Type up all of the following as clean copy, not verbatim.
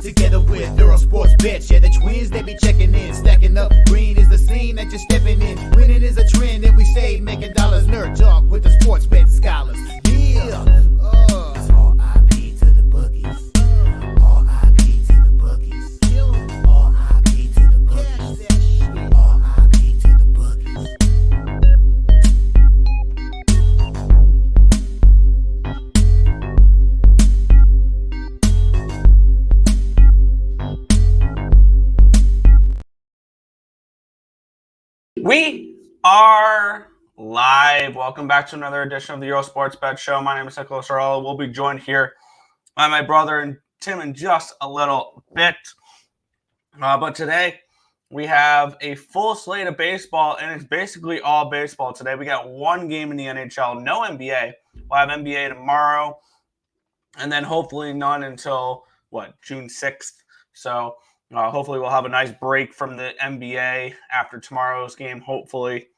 together with Earle Sports Bets. Yeah, the twins, they be checking in, stacking up. Green is the scene that you're stepping in. Winning is a trend, and we stay making dollars. Nerd talk with the sports bet scholars. Yeah, it's R.I.P. to the bookies. R.I.P. to the bookies. R.I.P. to the bookies. R.I.P. to the bookies. We are live. Welcome back to another edition of the Earle Sports Bet Show. My name is Nicholas Earle. We'll be joined here by my brother and Tim in just a little bit. But today we have a full slate of baseball, and it's basically all baseball today. We got one game in the NHL, no NBA. We'll have NBA tomorrow, and then hopefully none until, June 6th. So hopefully we'll have a nice break from the NBA after tomorrow's game, hopefully.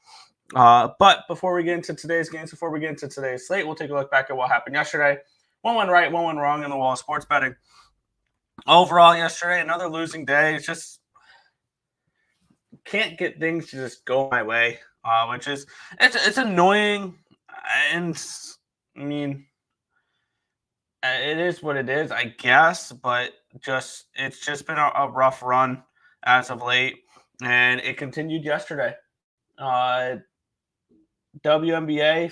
But before we get into today's games, before we get into today's slate, we'll take a look back at what happened yesterday. One went right, one went wrong in the world of sports betting. Overall, yesterday, another losing day. It's just can't get things to just go my way, which is it's annoying. And I mean, it is what it is, I guess, but it's just been a rough run as of late, and it continued yesterday. WNBA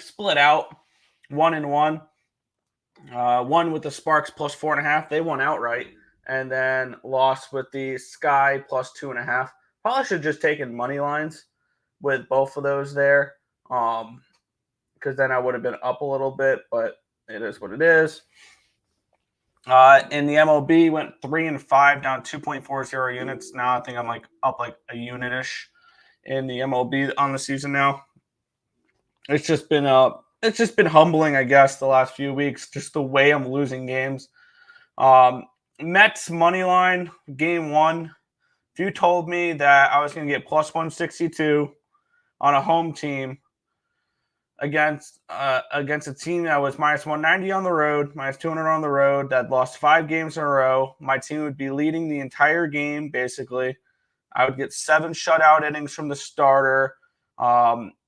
split out 1-1. Won with the Sparks plus 4.5. They won outright, and then lost with the Sky plus 2.5. Probably should have just taken money lines with both of those there, because then I would have been up a little bit, but it is what it is. In the MLB, went 3-5, down 2.40 units. Now I think I'm up a unit-ish in the MLB on the season now. It's just been humbling, I guess, the last few weeks, just the way I'm losing games. Mets money line, game one. If you told me that I was going to get plus 162 on a home team against a team that was minus 190 on the road, minus 200 on the road, that lost 5 games in a row, my team would be leading the entire game, basically. I would get 7 shutout innings from the starter,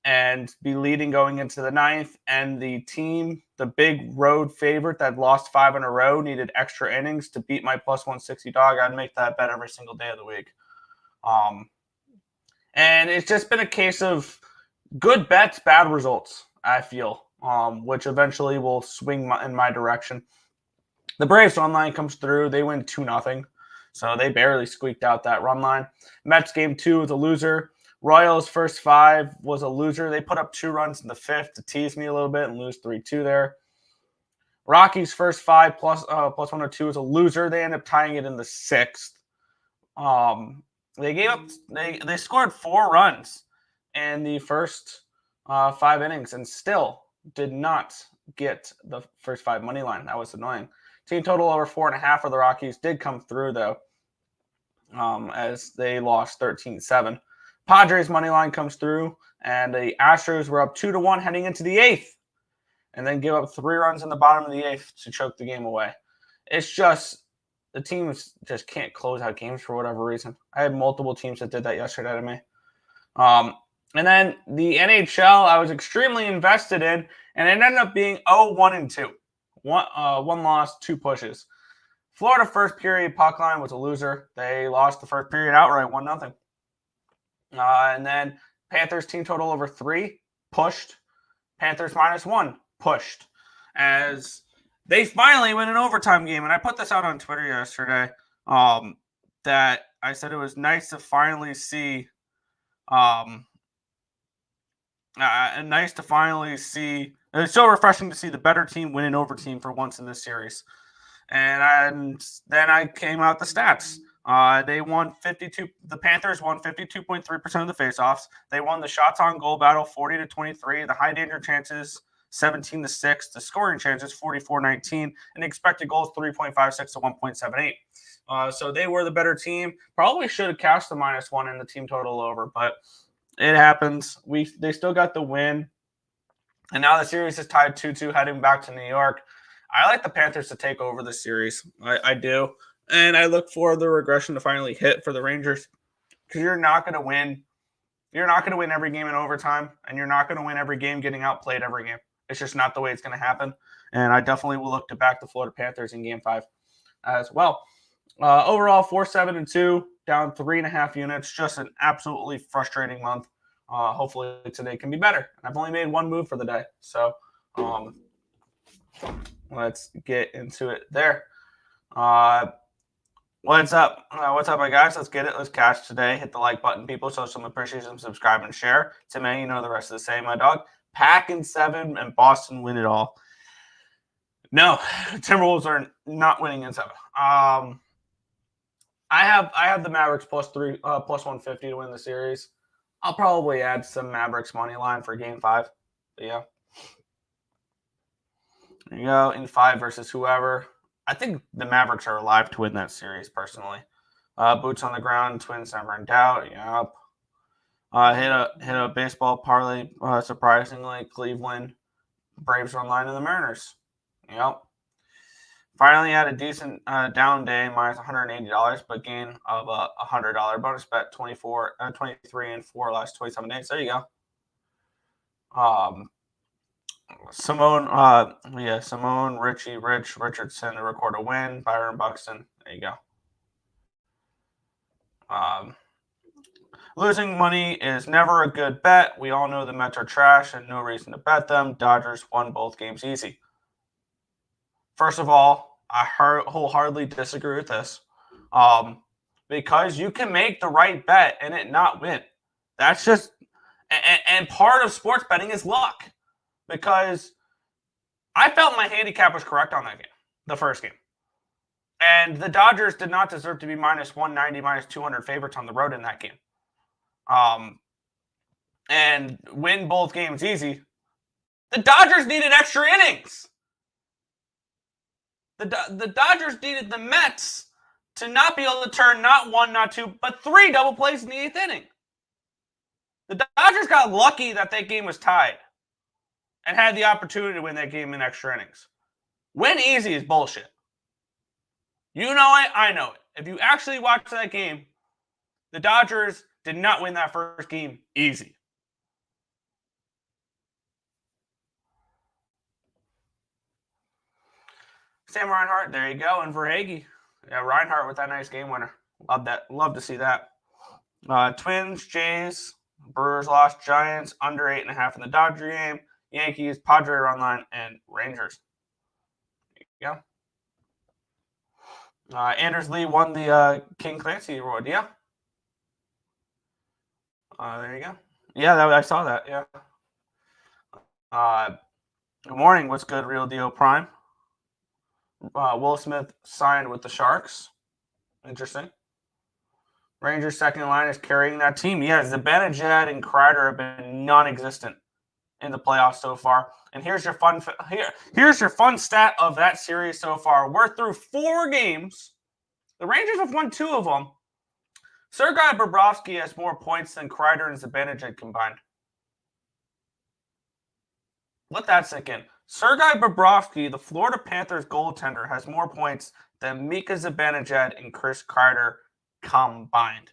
and be leading going into the 9th. And the team, the big road favorite that lost 5 in a row, needed extra innings to beat my plus 160 dog. I'd make that bet every single day of the week. And it's just been a case of good bets, bad results, I feel, which eventually will swing in my direction. The Braves run line comes through. They win 2-0, so they barely squeaked out that run line. Mets game 2 was a loser. Royals first 5 was a loser. They put up 2 runs in the 5th to tease me a little bit and lose 3-2 there. Rockies first 5 plus 102 was a loser. They end up tying it in the 6th. They scored 4 runs in the first 5 innings and still did not get the first 5 money line. That was annoying. Team total over 4.5 for the Rockies did come through, though, as they lost 13-7. Padres money line comes through, and the Astros were up 2-1 heading into the 8th, and then give up 3 runs in the bottom of the 8th to choke the game away. It's just the teams just can't close out games for whatever reason. I had multiple teams that did that yesterday to me. And then the NHL, I was extremely invested in, and it ended up being 1-2. One loss, 2 pushes. Florida first period puck line was a loser. They lost the first period outright, 1-0. And then Panthers team total over 3, pushed. Panthers -1, pushed. As they finally win an overtime game. And I put this out on Twitter yesterday, that I said it was nice to finally see it's so refreshing to see the better team win an overtime for once in this series. And then I came out the stats. They won 52. The Panthers won 52.3% of the faceoffs. They won the shots on goal battle 40-23. The high danger chances 17-6. The scoring chances 44-19, and the expected goals 3.56 to 1.78. So they were the better team. Probably should have cashed the -1 in the team total over, but it happens. They still got the win, and now the series is tied 2-2 heading back to New York. I like the Panthers to take over the series. I do. And I look for the regression to finally hit for the Rangers, because you're not going to win. You're not going to win every game in overtime, and you're not going to win every game getting outplayed every game. It's just not the way it's going to happen. And I definitely will look to back the Florida Panthers in Game 5 as well. Overall, 4-7-2, down 3.5 units. Just an absolutely frustrating month. Hopefully today can be better. I've only made one move for the day, so let's get into it there. What's up? What's up, my guys? Let's get it. Let's cash today. Hit the like button, people. Show some appreciation, subscribe, and share. To me, you know the rest of the same, my dog. Pack in 7, and Boston win it all. No, Timberwolves are not winning in 7. I have the Mavericks plus 150 to win the series. I'll probably add some Mavericks money line for Game 5. But yeah, there you go. In 5 versus whoever. I think the Mavericks are alive to win that series, personally. Boots on the ground, Twins never in doubt. Yep. Hit a baseball parlay. Surprisingly, Cleveland Braves run line to the Mariners. Yep. Finally had a decent down day, minus $180, but gain of a $100 bonus bet, 23 and 4 last 27 days. There you go. Simone, Richie, Richardson to record a win. Byron Buxton. There you go. Losing money is never a good bet. We all know the Mets are trash and no reason to bet them. Dodgers won both games easy. First of all, I wholeheartedly disagree with this. Because you can make the right bet and it not win. That's just and part of sports betting is luck. Because I felt my handicap was correct on that game, the first game. And the Dodgers did not deserve to be minus 190, minus 200 favorites on the road in that game. And win both games easy. The Dodgers needed extra innings. The Dodgers needed the Mets to not be able to turn not 1, not 2, but 3 double plays in the 8th inning. The Dodgers got lucky that game was tied and had the opportunity to win that game in extra innings. Win easy is bullshit. You know it, I know it. If you actually watch that game, the Dodgers did not win that first game easy. Sam Reinhart, there you go. And Verhage. Yeah, Reinhart with that nice game winner. Love that. Love to see that. Twins, Jays, Brewers lost, Giants, under 8.5 in the Dodger game. Yankees, Padres run line, and Rangers. There you go. Anders Lee won the King Clancy Award. Yeah. There you go. Yeah, I saw that. Yeah. Good morning. What's good, Real Deal Prime? Will Smith signed with the Sharks. Interesting. Rangers' second line is carrying that team. Yes, Zibanejad and Kreider have been non-existent in the playoffs so far. And here's your fun stat of that series so far. We're through 4 games. The Rangers have won 2 of them. Sergei Bobrovsky has more points than Kreider and Zibanejad combined. Let that sink in. Sergei Bobrovsky, the Florida Panthers goaltender, has more points than Mika Zibanejad and Chris Kreider combined.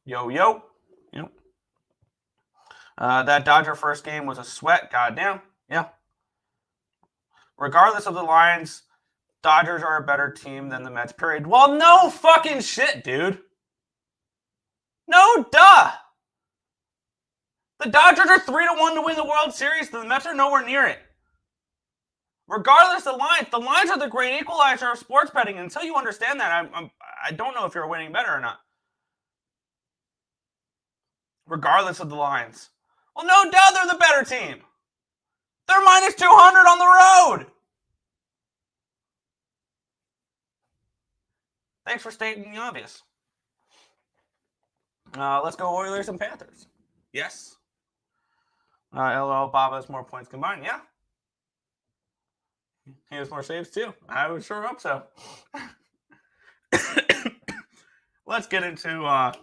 Yo. Yep. That Dodger first game was a sweat. Goddamn. Yeah. Regardless of the lines, Dodgers are a better team than the Mets, period. Well, no fucking shit, dude. No duh. The Dodgers are 3-1 to win the World Series. The Mets are nowhere near it. Regardless of the lines are the great equalizer of sports betting. Until you understand that, I don't know if you're a winning bettor or not. Regardless of the lines. Well, no doubt they're the better team. They're minus 200 on the road. Thanks for stating the obvious. Let's go Oilers and Panthers. Yes. LL Bob has more points combined. Yeah. He has more saves too. I would sure hope so. Let's get into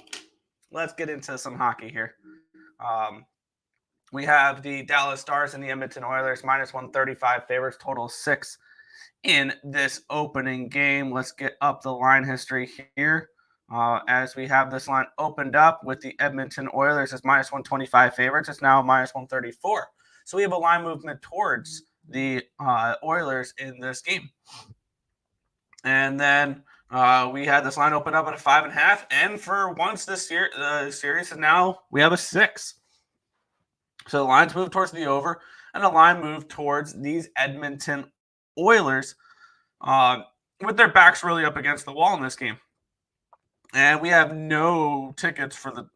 some hockey here. We have the Dallas Stars and the Edmonton Oilers minus 135 favorites, total 6 in this opening game. Let's get up the line history here. As we have this line opened up with the Edmonton Oilers as minus 125 favorites. It's now minus 134. So we have a line movement towards the Oilers in this game. And then we had this line open up at a 5.5. And for once this year, the series is now we have a 6. So the lines move towards the over, and the line moved towards these Edmonton Oilers with their backs really up against the wall in this game. And we have no tickets for the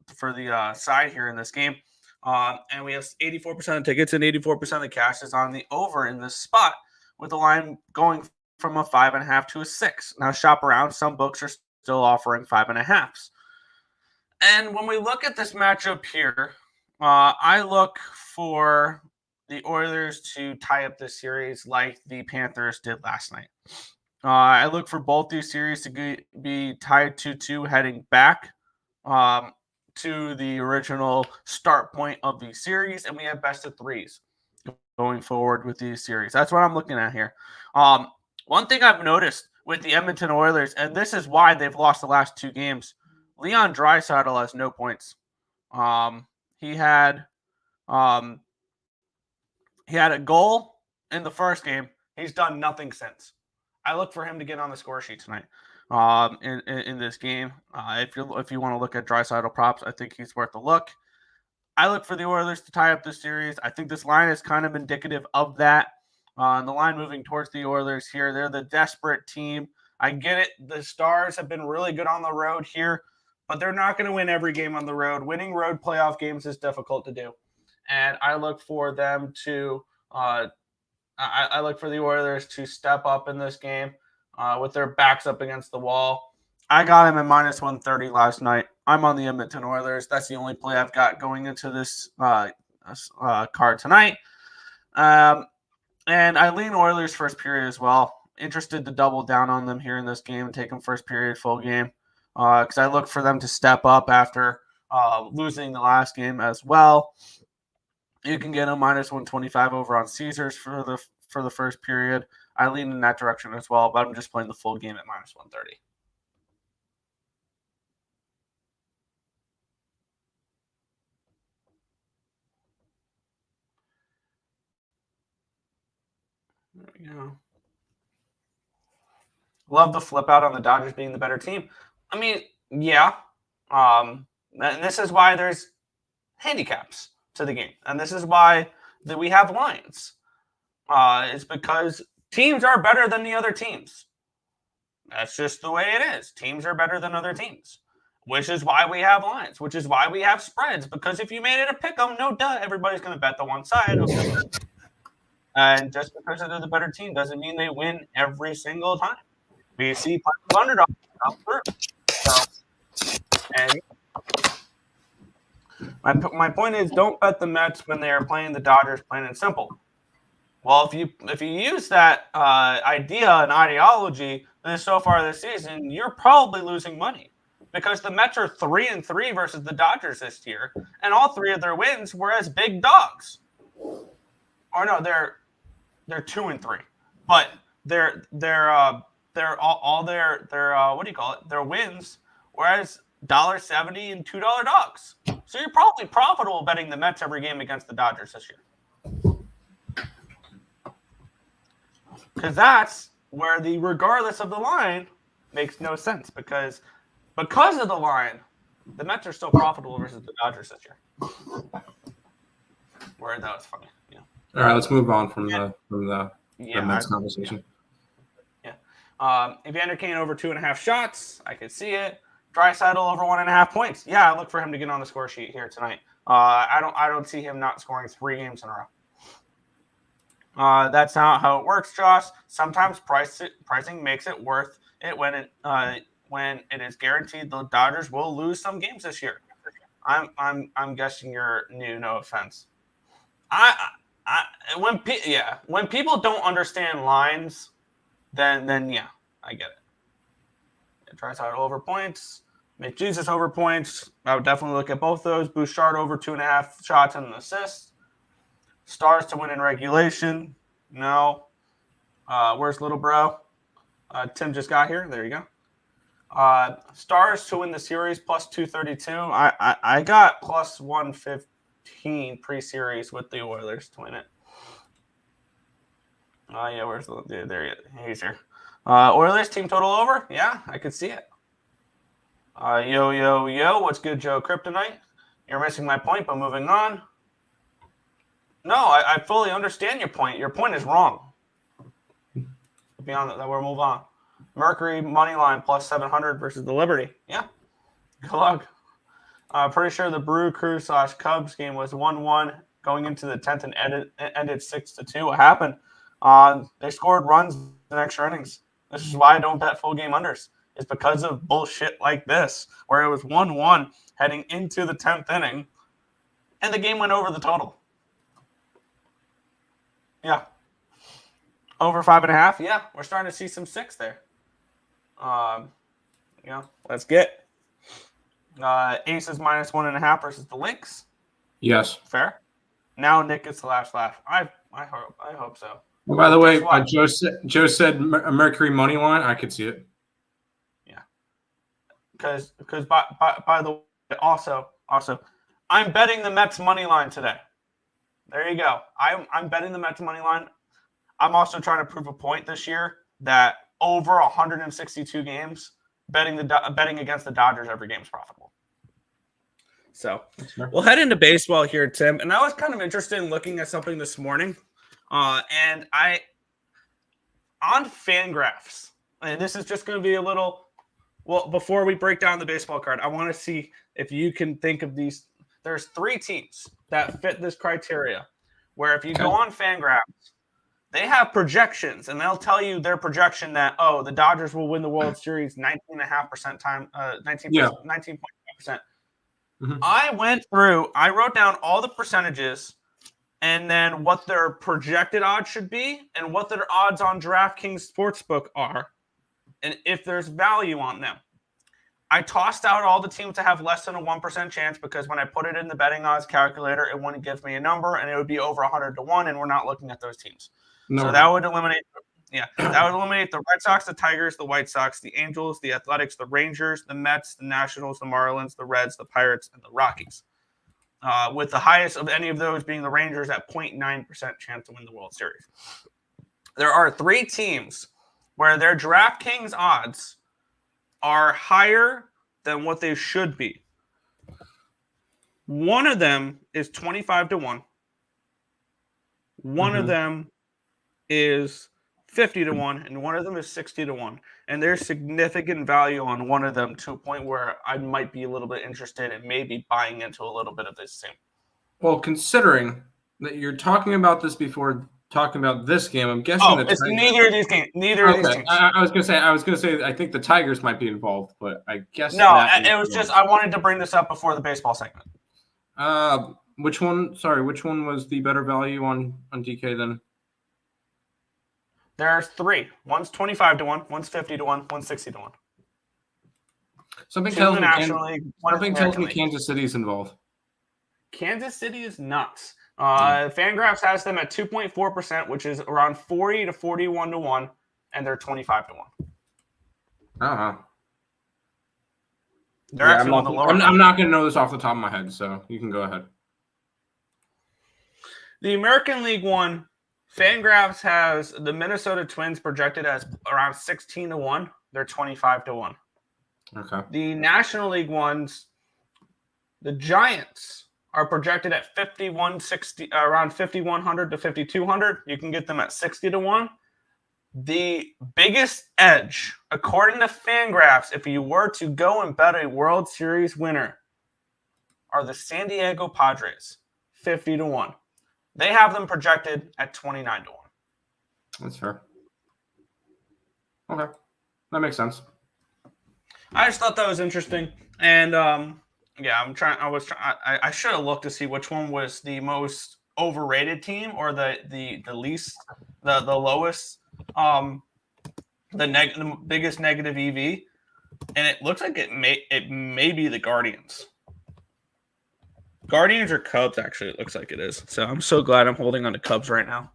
side here in this game. And we have 84% of tickets and 84% of the cash is on the over in this spot, with the line going from a 5.5 to a 6. Now shop around. Some books are still offering 5.5s. And when we look at this matchup here, I look for the Oilers to tie up this series like the Panthers did last night. I look for both these series to be tied 2-2 heading back to the original start point of the series, and we have best of threes going forward with these series. That's what I'm looking at here. One thing I've noticed with the Edmonton Oilers, and this is why they've lost the last 2 games, Leon Draisaitl has no points. He had a goal in the first game. He's done nothing since. I look for him to get on the score sheet tonight in this game. If you want to look at Draisaitl props, I think he's worth a look. I look for the Oilers to tie up this series. I think this line is kind of indicative of that. The line moving towards the Oilers here. They're the desperate team. I get it. The Stars have been really good on the road here, but they're not going to win every game on the road. Winning road playoff games is difficult to do. And I look for them to I look for the Oilers to step up in this game with their backs up against the wall. I got him at minus 130 last night. I'm on the Edmonton Oilers. That's the only play I've got going into this card tonight. And I lean Oilers first period as well. Interested to double down on them here in this game and take them first period full game because I look for them to step up after losing the last game as well. You can get a minus 125 over on Caesars for the first period. I lean in that direction as well, but I'm just playing the full game at minus 130. There we go. Love the flip out on the Dodgers being the better team. I mean, yeah. And this is why there's handicaps to the game. And this is why we have lines. It's because teams are better than the other teams. That's just the way it is. Teams are better than other teams, which is why we have lines, which is why we have spreads. Because if you made it a pick 'em, no duh, everybody's going to bet the one side. And just because they're the better team doesn't mean they win every single time. We see plenty of underdogs come through. So, and my point is, don't bet the Mets when they are playing the Dodgers, plain and simple. Well, if you use that idea and ideology so far this season, you're probably losing money because the Mets are 3-3 versus the Dodgers this year, and all 3 of their wins were as big dogs. Or no, they're 2-3, but they're all their what do you call it? Their wins, whereas $1.70 and $2 dogs. So you're probably profitable betting the Mets every game against the Dodgers this year. Because that's where regardless of the line, makes no sense. Because of the line, the Mets are still profitable versus the Dodgers this year. Where that was funny. Yeah. All right, let's move on from the Mets conversation. Yeah. Evander Kane over 2.5 shots. I could see it. Draisaitl over 1.5 points. Yeah, I look for him to get on the score sheet here tonight. I don't see him not scoring 3 games in a row. That's not how it works, Josh. Sometimes pricing makes it worth it when it is guaranteed the Dodgers will lose some games this year. I'm guessing you're new. No offense. When people don't understand lines, then yeah, I get it. Draisaitl over points. Make Jesus over points. I would definitely look at both those. Bouchard over 2.5 shots and an assist. Stars to win in regulation. No. Where's little bro? Tim just got here. There you go. Stars to win the series plus 232. I got plus 115 pre-series with the Oilers to win it. Yeah, where's the there? He's here. Oilers team total over. Yeah, I could see it. Yo, what's good, Joe Kryptonite? You're missing my point, but moving on. No, I fully understand your point. Your point is wrong. Beyond that, we'll move on. Mercury money line plus 700 versus the Liberty. Yeah, good luck. Pretty sure the Brew Crew / Cubs game was 1-1 going into the 10th and ended 6-2. What happened? They scored runs in extra innings. This is why I don't bet full game unders. It's because of bullshit like this, where it was 1-1 heading into the 10th inning, and the game went over the total. Yeah. Over 5.5. Yeah, we're starting to see some 6 there. Let's get Aces minus 1.5 versus the Lynx. Yes. Fair. Now Nick gets the last laugh. I hope so. Well, by the way, Joe said Mercury money line. I could see it. Yeah. Because by the way, also, I'm betting the Mets money line today. There you go. I'm betting the Mets money line. I'm also trying to prove a point this year that over 162 games, betting against the Dodgers every game is profitable. So we'll head into baseball here, Tim. And I was kind of interested in looking at something this morning. And on Fangraphs, and this is just going to be a little, before we break down the baseball card, I want to see if you can think of these. There's 3 teams that fit this criteria, where if you go on Fangraphs, they have projections, and they'll tell you their projection that, the Dodgers will win the World Series 19.5% time, 19.5%. Mm-hmm. I wrote down all the percentages and then what their projected odds should be and what their odds on DraftKings Sportsbook are and if there's value on them. I tossed out all the teams to have less than a 1% chance because when I put it in the betting odds calculator, it wouldn't give me a number and it would be over 100-1, and we're not looking at those teams. No. So that would eliminate the Red Sox, the Tigers, the White Sox, the Angels, the Athletics, the Rangers, the Mets, the Nationals, the Marlins, the Reds, the Pirates, and the Rockies. With the highest of any of those being the Rangers at 0.9% chance to win the World Series. There are 3 teams where their DraftKings odds are higher than what they should be. One of them is 25-1. One of them is 50-1, and one of them is 60-1. And there's significant value on one of them to a point where I might be a little bit interested in maybe buying into a little bit of this team. Well, considering that you're talking about this before talking about this game, I'm guessing it's neither of these games. Neither of these teams. I was gonna say I think the Tigers might be involved, but I guess no. It was just I wanted to bring this up before the baseball segment. Which one? Sorry, which one was the better value on DK then? There's 3. One's 25-1, one's 50-1, one's 60-1. Something tells me Kansas City's involved. Kansas City is nuts. Fangraphs has them at 2.4%, which is around 40 to 41-1, and they're 25-1. They're actually on the lower. I'm not going to know this off the top of my head, so you can go ahead. The American League One, Fangraphs has the Minnesota Twins projected as around 16-1. They're 25-1. Okay. The National League ones, the Giants are projected at 5160, around 5100 to 5200. You can get them at 60-1. The biggest edge, according to Fangraphs, if you were to go and bet a World Series winner, are the San Diego Padres, 50-1. They have them projected at 29-1. That's fair. Okay, that makes sense. I just thought that was interesting, and I should have looked to see which one was the most overrated team or the least, the lowest, the biggest negative EV, and it looks like it may be the Guardians. Guardians or Cubs, actually, it looks like it is. So I'm so glad I'm holding on to Cubs right now.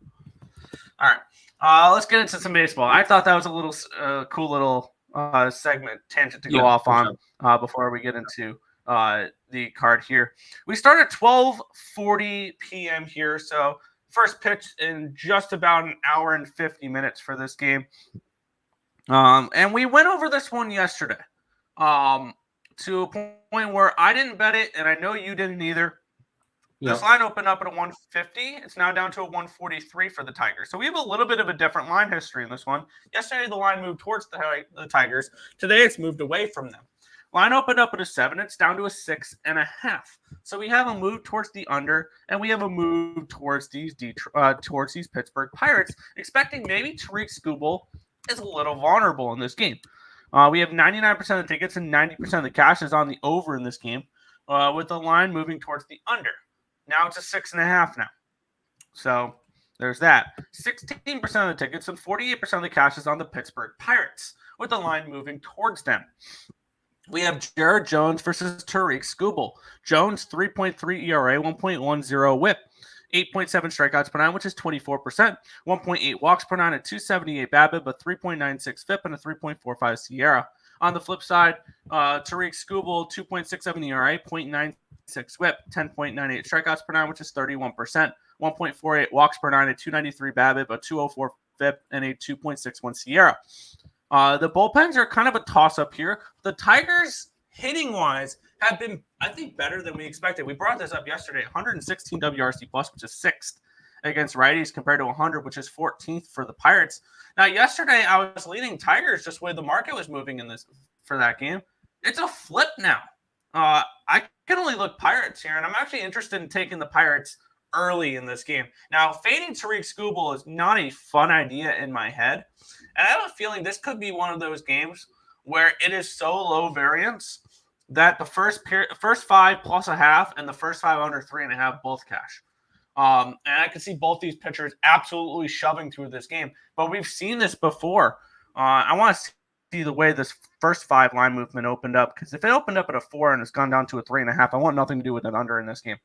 All right. Let's get into some baseball. I thought that was a little cool little segment tangent to go off on before we get into the card here. We start at 12:40 p.m. here, so first pitch in just about an hour and 50 minutes for this game. And we went over this one yesterday to a point where I didn't bet it, and I know you didn't either. This line opened up at a 150. It's now down to a 143 for the Tigers. So we have a little bit of a different line history in this one. Yesterday, the line moved towards the Tigers. Today, it's moved away from them. Line opened up at a 7. It's down to a 6.5. So we have a move towards the under, and we have a move towards these Pittsburgh Pirates, expecting maybe Tariq Skubal is a little vulnerable in this game. We have 99% of the tickets and 90% of the cash is on the over in this game, with the line moving towards the under. Now it's a 6.5 now. So there's that. 16% of the tickets and 48% of the cash is on the Pittsburgh Pirates, with the line moving towards them. We have Jared Jones versus Tariq Skubal. Jones, 3.3 ERA, 1.10 whip, 8.7 strikeouts per 9, which is 24%, 1.8 walks per 9 at 278 BABIP, but 3.96 FIP and a 3.45 SIERA. On the flip side, Tariq Skubal, 2.67 ERA, 0.96 whip, 10.98 strikeouts per 9, which is 31%, 1.48 walks per 9 at 293 BABIP, a 204 FIP, and a 2.61 SIERA. The bullpens are kind of a toss-up here. The Tigers, hitting-wise, have been, I think, better than we expected. We brought this up yesterday, 116 WRC+, which is 6th against righties compared to 100, which is 14th for the Pirates. Now, yesterday, I was leading Tigers just the way the market was moving in this for that game. It's a flip now. I can only look Pirates here, and I'm actually interested in taking the Pirates early in this game. Now, fading Tariq Skubal is not a fun idea in my head, and I have a feeling this could be one of those games where it is so low variance that the first 5 plus a half and the first 5 under 3.5 both cash. And I can see both these pitchers absolutely shoving through this game, but we've seen this before. I want to see the way this first 5 line movement opened up, because if it opened up at a 4 and it's gone down to a 3.5, I want nothing to do with an under in this game,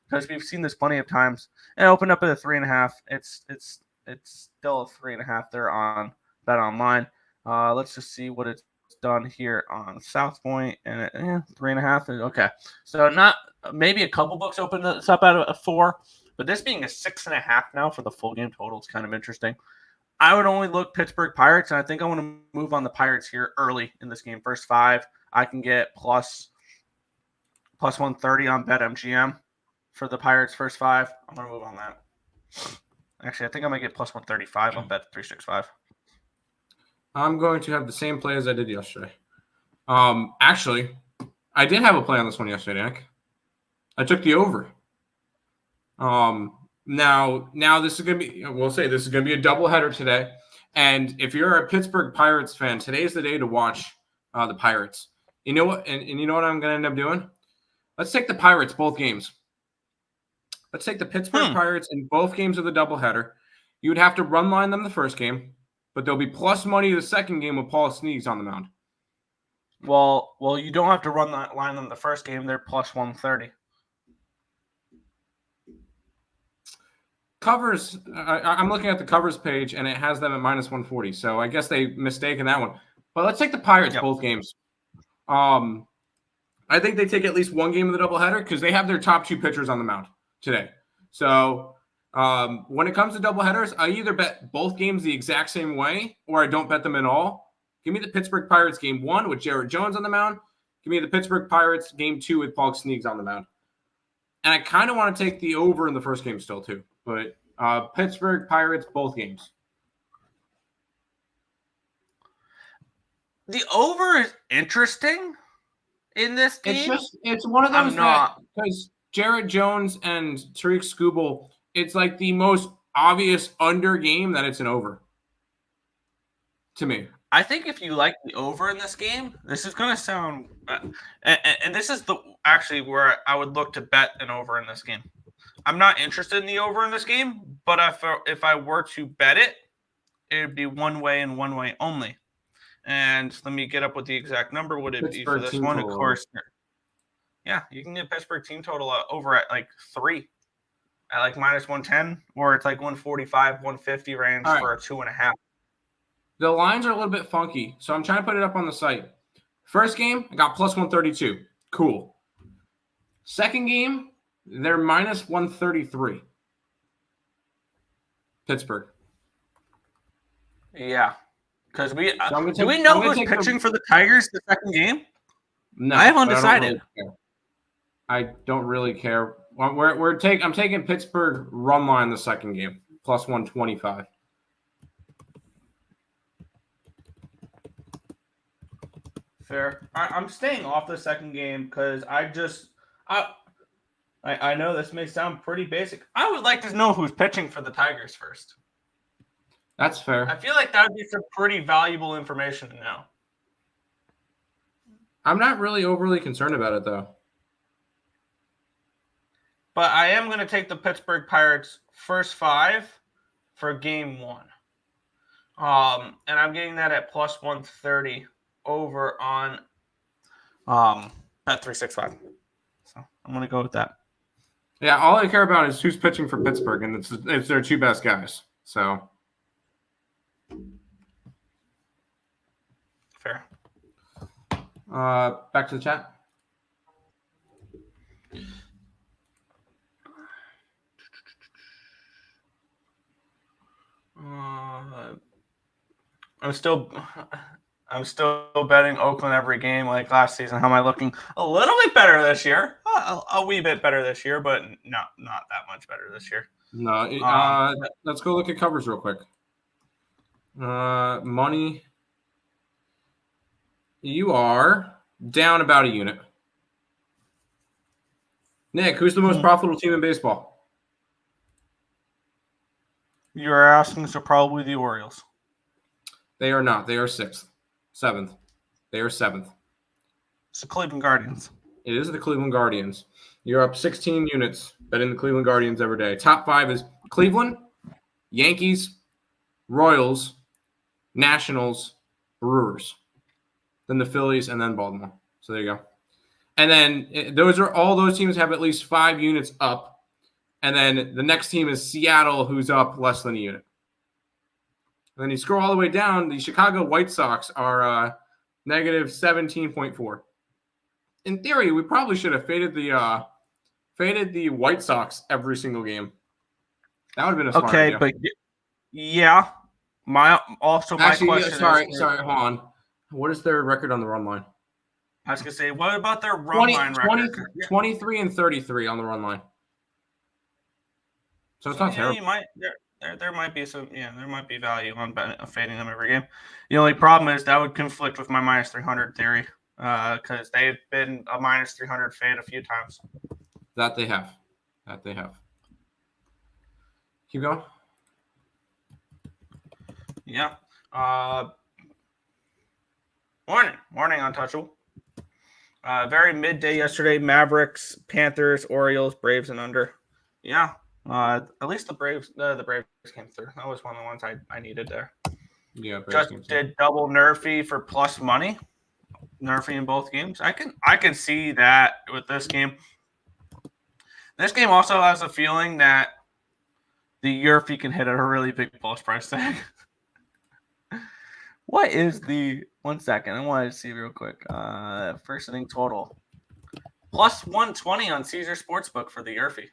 because we've seen this plenty of times. It opened up at a 3.5. It's still a 3.5 there on Bet Online. Let's just see what it's done here on South Point, and 3.5 is okay. So not maybe a couple books opened this up at a 4, but this being a 6.5 now for the full game total is kind of interesting. I would only look Pittsburgh Pirates, and I think I want to move on the Pirates here early in this game. First 5, I can get plus 130 on BetMGM for the Pirates first 5. I'm going to move on that. Actually, I think I might get plus 135 on Bet365. I'm going to have the same play as I did yesterday. Actually, I did have a play on this one yesterday, Nick. I took the over. Now this is going to be, we'll say this is going to be a doubleheader today. And if you're a Pittsburgh Pirates fan, today's the day to watch the Pirates. You know what? And you know what I'm going to end up doing? Let's take the Pirates both games. Let's take the Pittsburgh Pirates in both games of the doubleheader. You would have to run line them the first game, but there'll be plus money the second game with Paul Sneads on the mound. Well, you don't have to line them the first game. They're plus 130. Covers, I'm looking at the covers page, and it has them at minus 140. So I guess they mistaken that one. But let's take the Pirates both games. I think they take at least one game of the doubleheader because they have their top 2 pitchers on the mound today. So when it comes to doubleheaders, I either bet both games the exact same way or I don't bet them at all. Give me the Pittsburgh Pirates game 1 with Jared Jones on the mound. Give me the Pittsburgh Pirates game 2 with Paul Sneads on the mound. And I kind of want to take the over in the first game still too. But Pittsburgh Pirates, both games. The over is interesting in this game. It's one of those because Jared Jones and Tariq Skubal, it's like the most obvious under game that it's an over to me. I think if you like the over in this game, this is going to sound and this is actually where I would look to bet an over in this game. I'm not interested in the over in this game, but if I were to bet it, it would be one way and one way only. And let me get up what the exact number would it be for this one. Of course, yeah, you can get Pittsburgh team total over at like 3 at like minus 110, or it's like 145, 150 range All for right. a 2.5. The lines are a little bit funky, so I'm trying to put it up on the site. First game, I got plus 132. Cool. Second game, they're minus 133. Pittsburgh. Yeah. Because we So do we know who's pitching for the Tigers the second game? No, I have but undecided. I don't really care. I'm taking Pittsburgh run line the second game, plus 125. Fair. I'm staying off the second game because I know this may sound pretty basic. I would like to know who's pitching for the Tigers first. That's fair. I feel like that would be some pretty valuable information to know. I'm not really overly concerned about it, though. But I am going to take the Pittsburgh Pirates first 5 for game 1. And I'm getting that at plus 130 over on Bet365. So I'm going to go with that. Yeah, all I care about is who's pitching for Pittsburgh, and it's their 2 best guys. So fair. Back to the chat. I'm still betting Oakland every game like last season. How am I looking? A little bit better this year. A wee bit better this year, but not that much better this year. No, let's go look at covers real quick. Money. You are down about a unit. Nick, who's the most profitable team in baseball? You are asking, so probably the Orioles. They are not. They are 6th. 7th. They are 7th. It's the Cleveland Guardians. It is the Cleveland Guardians. You're up 16 units betting the Cleveland Guardians every day. Top 5 is Cleveland, Yankees, Royals, Nationals, Brewers. Then the Phillies, and then Baltimore. So there you go. And then all those teams have at least 5 units up. And then the next team is Seattle, who's up less than a unit. And then you scroll all the way down, the Chicago White Sox are negative 17.4. In theory, we probably should have faded the White Sox every single game. That would have been a smart idea. But yeah. My question sorry, hold on. What is their record on the run line? I was going to say, what about their run line record? 23 and 33 on the run line. So it's not terrible. There might be there might be value on fading them every game. The only problem is that would conflict with my minus 300 theory because they've been a minus 300 fade a few times. That they have. Keep going. Yeah. Morning, Untouchable. Very midday yesterday. Mavericks, Panthers, Orioles, Braves, and under. Yeah. At least the Braves came through. That was one of the ones I needed there. Yeah. Just did double Nerfy for plus money. Nerfy in both games. I can see that with this game. This game also has a feeling that the Nerfy can hit at a really big plus price tag. What is the 1 second? I wanted to see real quick. First inning total. Plus 120 on Caesar Sportsbook for the Nerfy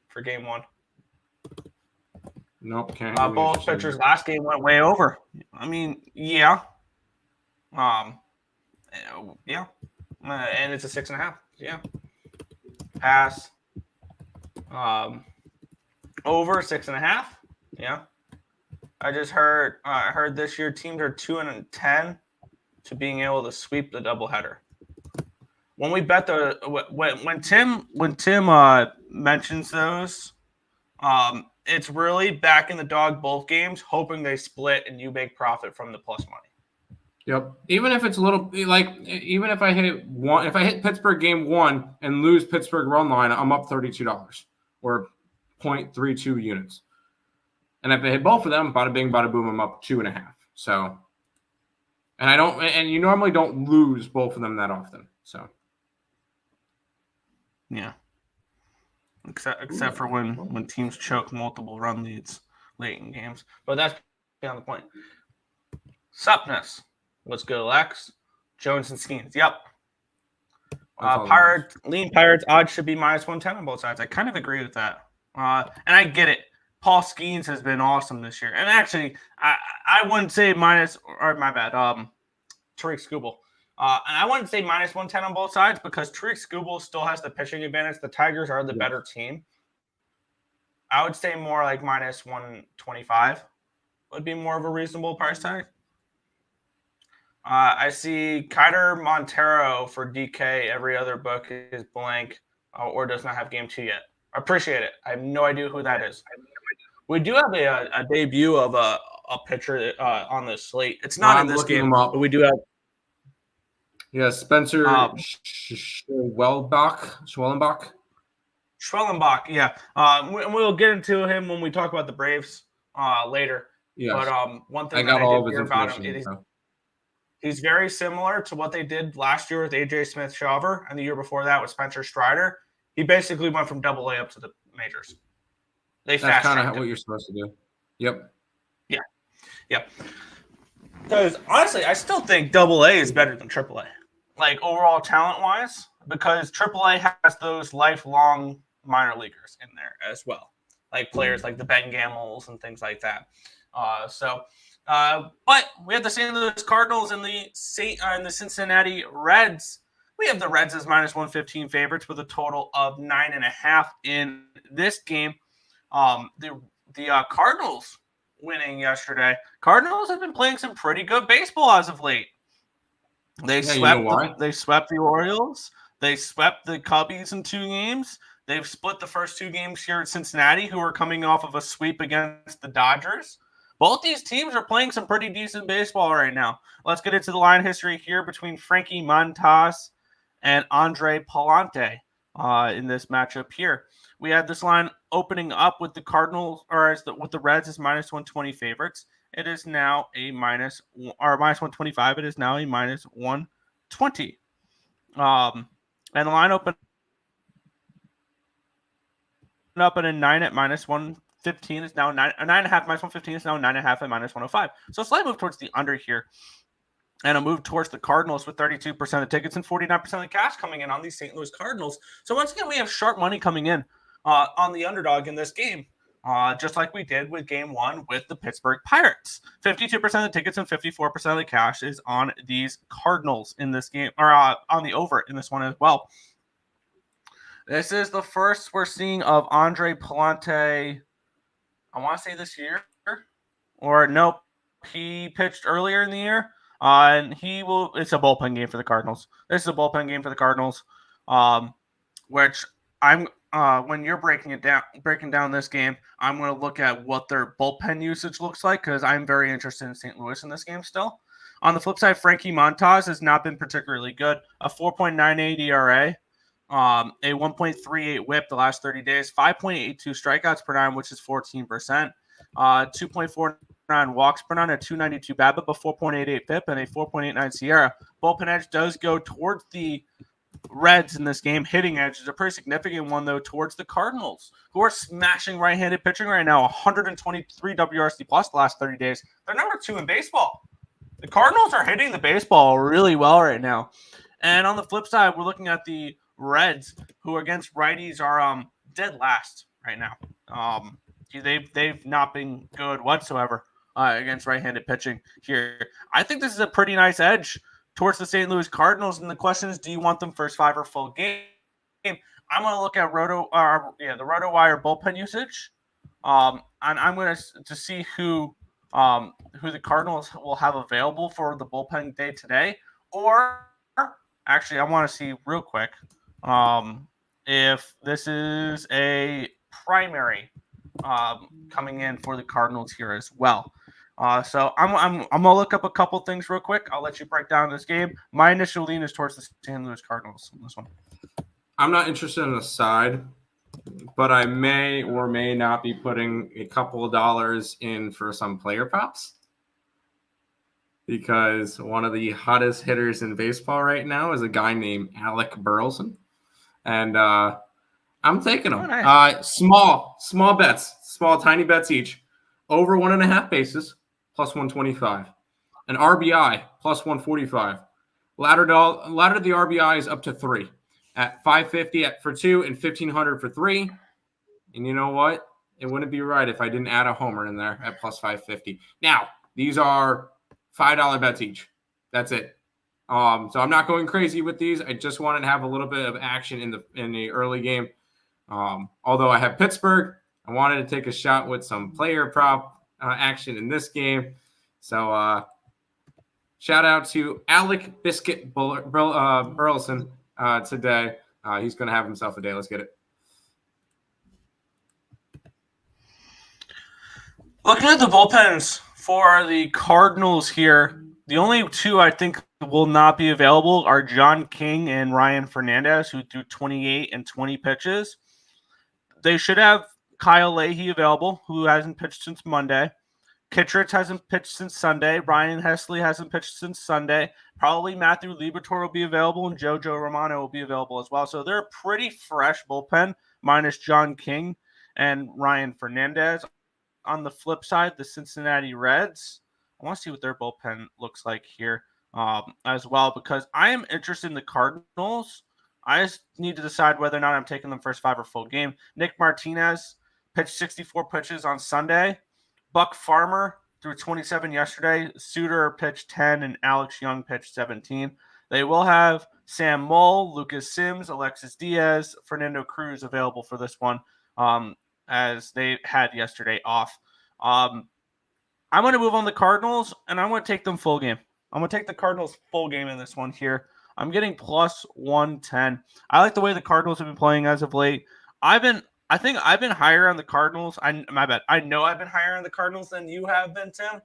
for game 1. Nope, can't. Both pitchers last game went way over. I mean, yeah. Yeah. And it's a 6.5. Yeah. Pass. Over 6.5. Yeah. I just heard this year teams are 2-10 to being able to sweep the doubleheader. When we bet when Tim mentions those, it's really back in the dog both games, hoping they split and you make profit from the plus money. Yep. Even if it's a little even if I hit Pittsburgh game 1 and lose Pittsburgh run line, I'm up $32 or 0.32 units. And if I hit both of them, bada bing, bada boom, I'm up 2.5. So, and you normally don't lose both of them that often. So, yeah. except for when teams choke multiple run leads late in games. But that's beyond the point. Supness. Let's go, Lex. Jones and Skeens. Yep. Lean Pirates odds should be -110 on both sides. I kind of agree with that. And I get it. Paul Skeens has been awesome this year. And actually, I wouldn't say Tariq Skubal. And I wouldn't say -110 on both sides because Tariq Skubal still has the pitching advantage. The Tigers are the better team. I would say more like -125 would be more of a reasonable price tag. I see Kiter Montero for DK. Every other book is blank or does not have game 2 yet. I appreciate it. I have no idea who that is. We do have a debut of a pitcher on this slate. It's not in this game, but we do have. Yeah, Spencer Schwellenbach. Yeah. We'll get into him when we talk about the Braves later. Yes. But one thing I got that all I of did his hear about him information. he's very similar to what they did last year with AJ Smith-Shawver, and the year before that with Spencer Strider. He basically went from AA up to the majors. That's kind of what you're supposed to do. Yep. Yeah. Because honestly, I still think AA is better than AAA, like overall talent-wise, because AAA has those lifelong minor leaguers in there as well, like players like the Ben Gamels and things like that. But we have the St. Louis Cardinals and the Cincinnati Reds. We have the Reds as -115 favorites with a total of 9.5 in this game. The Cardinals winning yesterday. Cardinals have been playing some pretty good baseball as of late. They swept the Orioles. They swept the Cubbies in 2 games. They've split the first 2 games here at Cincinnati, who are coming off of a sweep against the Dodgers. Both these teams are playing some pretty decent baseball right now. Let's get into the line history here between Frankie Montas and Andre Palante in this matchup here. We had this line opening up with the Cardinals, with the Reds as -120 favorites. It is now a -125. It is now a -120. And the line opened up at a 9 at -115 is now 9.5 -115 is now 9.5 at -105. So a slight move towards the under here. And a move towards the Cardinals with 32% of tickets and 49% of the cash coming in on these St. Louis Cardinals. So once again, we have sharp money coming in on the underdog in this game, just like we did with game 1 with the Pittsburgh Pirates. 52% of the tickets and 54% of the cash is on these Cardinals in this game, or on the over in this one as well. This is the first we're seeing of Andre Palante, I want to say this year, or nope, he pitched earlier in the year. And it's a bullpen game for the Cardinals. This is a bullpen game for the Cardinals, which when you're breaking down this game, I'm going to look at what their bullpen usage looks like because I'm very interested in St. Louis in this game still. On the flip side, Frankie Montas has not been particularly good. A 4.98 ERA, a 1.38 WHIP the last 30 days, 5.82 strikeouts per 9, which is 14%, 2.49 walks per 9, a 292 BABIP, a 4.88 FIP, and a 4.89 Sierra. Bullpen edge does go towards the Reds in this game. Hitting edge is a pretty significant one, though, towards the Cardinals, who are smashing right-handed pitching right now. 123 WRC plus the last 30 days. They're number 2 in baseball. The Cardinals are hitting the baseball really well right now. And on the flip side, we're looking at the Reds, who against righties are dead last right now. They've not been good whatsoever against right-handed pitching here. I think this is a pretty nice edge towards the St. Louis Cardinals. And the question is, do you want them first 5 or full game? I'm going to look at the RotoWire bullpen usage. And I'm going to see who the Cardinals will have available for the bullpen day today. Or actually, I want to see real quick if this is a primary coming in for the Cardinals here as well. So I'm gonna look up a couple things real quick. I'll let you break down this game. My initial lean is towards the St. Louis Cardinals on this one. I'm not interested in the side, but I may or may not be putting a couple of dollars in for some player props because one of the hottest hitters in baseball right now is a guy named Alec Burleson, and I'm taking them. Oh, nice. Small bets, tiny bets each. Over 1.5 bases, plus 125. An RBI, plus 145. Ladder the RBI is up to 3 at 550 for 2 and 1,500 for 3. And you know what? It wouldn't be right if I didn't add a homer in there at plus 550. Now, these are $5 bets each. That's it. So I'm not going crazy with these. I just wanted to have a little bit of action in the early game. Although I have Pittsburgh, I wanted to take a shot with some player prop action in this game. So shout out to Alec Biscuit Burleson today. He's going to have himself a day. Let's get it. Looking at the bullpens for the Cardinals here, the only two I think will not be available are John King and Ryan Fernandez, who threw 28 and 20 pitches. They should have Kyle Leahy available, who hasn't pitched since Monday. Kittredge hasn't pitched since Sunday. Ryan Hesley hasn't pitched since Sunday. Probably Matthew Liberatore will be available, and JoJo Romano will be available as well. So they're a pretty fresh bullpen, minus John King and Ryan Fernandez. On the flip side, the Cincinnati Reds, I want to see what their bullpen looks like here as well, because I am interested in the Cardinals. I just need to decide whether or not I'm taking them first 5 or full game. Nick Martinez pitched 64 pitches on Sunday. Buck Farmer threw 27 yesterday. Suter pitched 10, and Alex Young pitched 17. They will have Sam Moll, Lucas Sims, Alexis Diaz, Fernando Cruz available for this one. As they had yesterday off. I'm going to move on the Cardinals, and I'm going to take them full game. I'm going to take the Cardinals full game in this one here. I'm getting plus 110. I like the way the Cardinals have been playing as of late. I think I've been higher on the Cardinals. My bad. I know I've been higher on the Cardinals than you have been, Tim.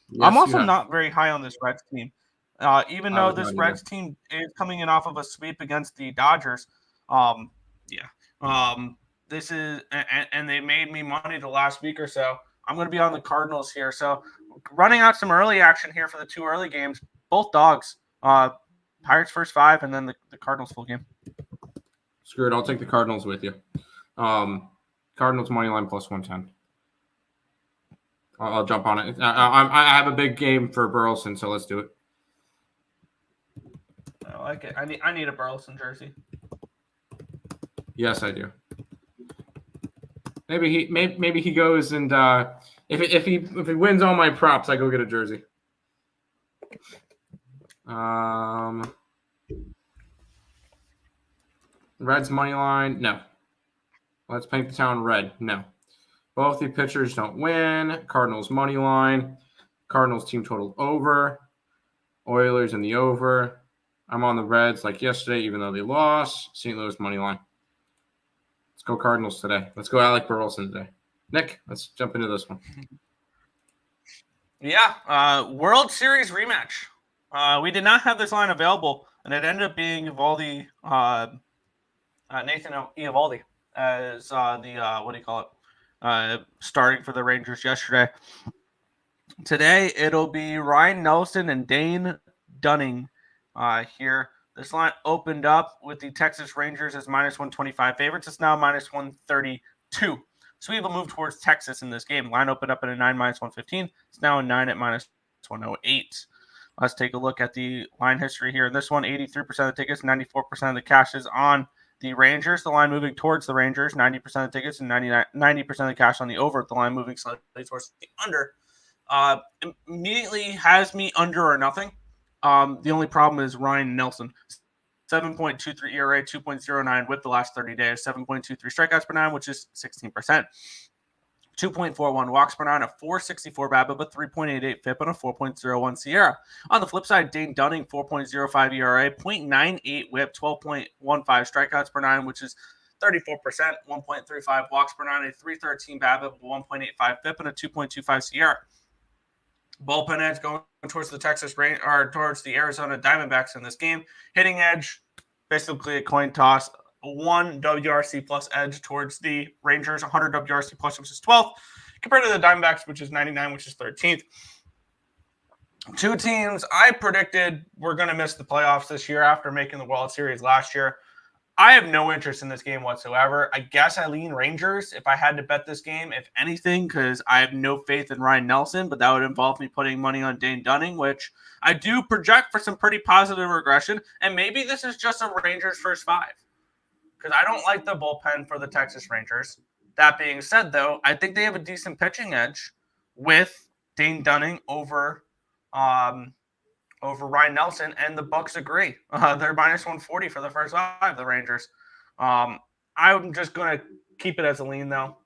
Yes, I'm also not very high on this Reds team. Even though this Reds team is coming in off of a sweep against the Dodgers. This is, and they made me money the last week or so. I'm going to be on the Cardinals here. So running out some early action here for the 2 early games, both dogs. Pirates first 5, and then the Cardinals full game. Screw it. I'll take the Cardinals with you. Cardinals money line plus 110. I'll jump on it. I have a big game for Burleson, so let's do it. I like it. I need a Burleson jersey. Yes, I do. Maybe he goes and if he wins all my props, I go get a jersey. Reds money line, no. Let's paint the town red, no. Both the pitchers don't win. Cardinals money line. Cardinals team total over. Oilers in the over. I'm on the Reds like yesterday, even though they lost. St. Louis money line. Let's go Cardinals today. Let's go Alec Burleson today. Nick, let's jump into this one. Yeah, World Series rematch. We did not have this line available, and it ended up being Nathan Eovaldi as starting for the Rangers yesterday. Today, it'll be Ryan Nelson and Dane Dunning here. This line opened up with the Texas Rangers as minus 125 favorites. It's now minus 132. So we have a move towards Texas in this game. Line opened up at a 9 minus 115. It's now a 9 at minus 108. Let's take a look at the line history here. In this one, 83% of the tickets, 94% of the cash is on the Rangers. The line moving towards the Rangers, 90% of the tickets and 90% of the cash on the over. The line moving slightly towards the under. Immediately has me under or nothing. The only problem is Ryan Nelson. 7.23 ERA, 2.09 with the last 30 days, 7.23 strikeouts per 9, which is 16%. 2.41 walks per 9, a 4.64 BABIP, a 3.88 FIP, and a 4.01 Sierra. On the flip side, Dane Dunning, 4.05 ERA, 0.98 WHIP, 12.15 strikeouts per 9, which is 34%, 1.35 walks per 9, a 3.13 BABIP, a 1.85 FIP, and a 2.25 Sierra. Bullpen edge going towards the towards the Arizona Diamondbacks in this game. Hitting edge, basically a coin toss. 1 WRC plus edge towards the Rangers, 100 WRC plus, which is 12th, compared to the Diamondbacks, which is 99, which is 13th. Two teams I predicted were going to miss the playoffs this year after making the World Series last year. I have no interest in this game whatsoever. I guess I lean Rangers if I had to bet this game, if anything, because I have no faith in Ryan Nelson, but that would involve me putting money on Dane Dunning, which I do project for some pretty positive regression. And maybe this is just a Rangers first 5, because I don't like the bullpen for the Texas Rangers. That being said, though, I think they have a decent pitching edge with Dane Dunning over Ryan Nelson, and the Bucks agree. They're minus 140 for the first 5, the Rangers. I'm just going to keep it as a lean, though.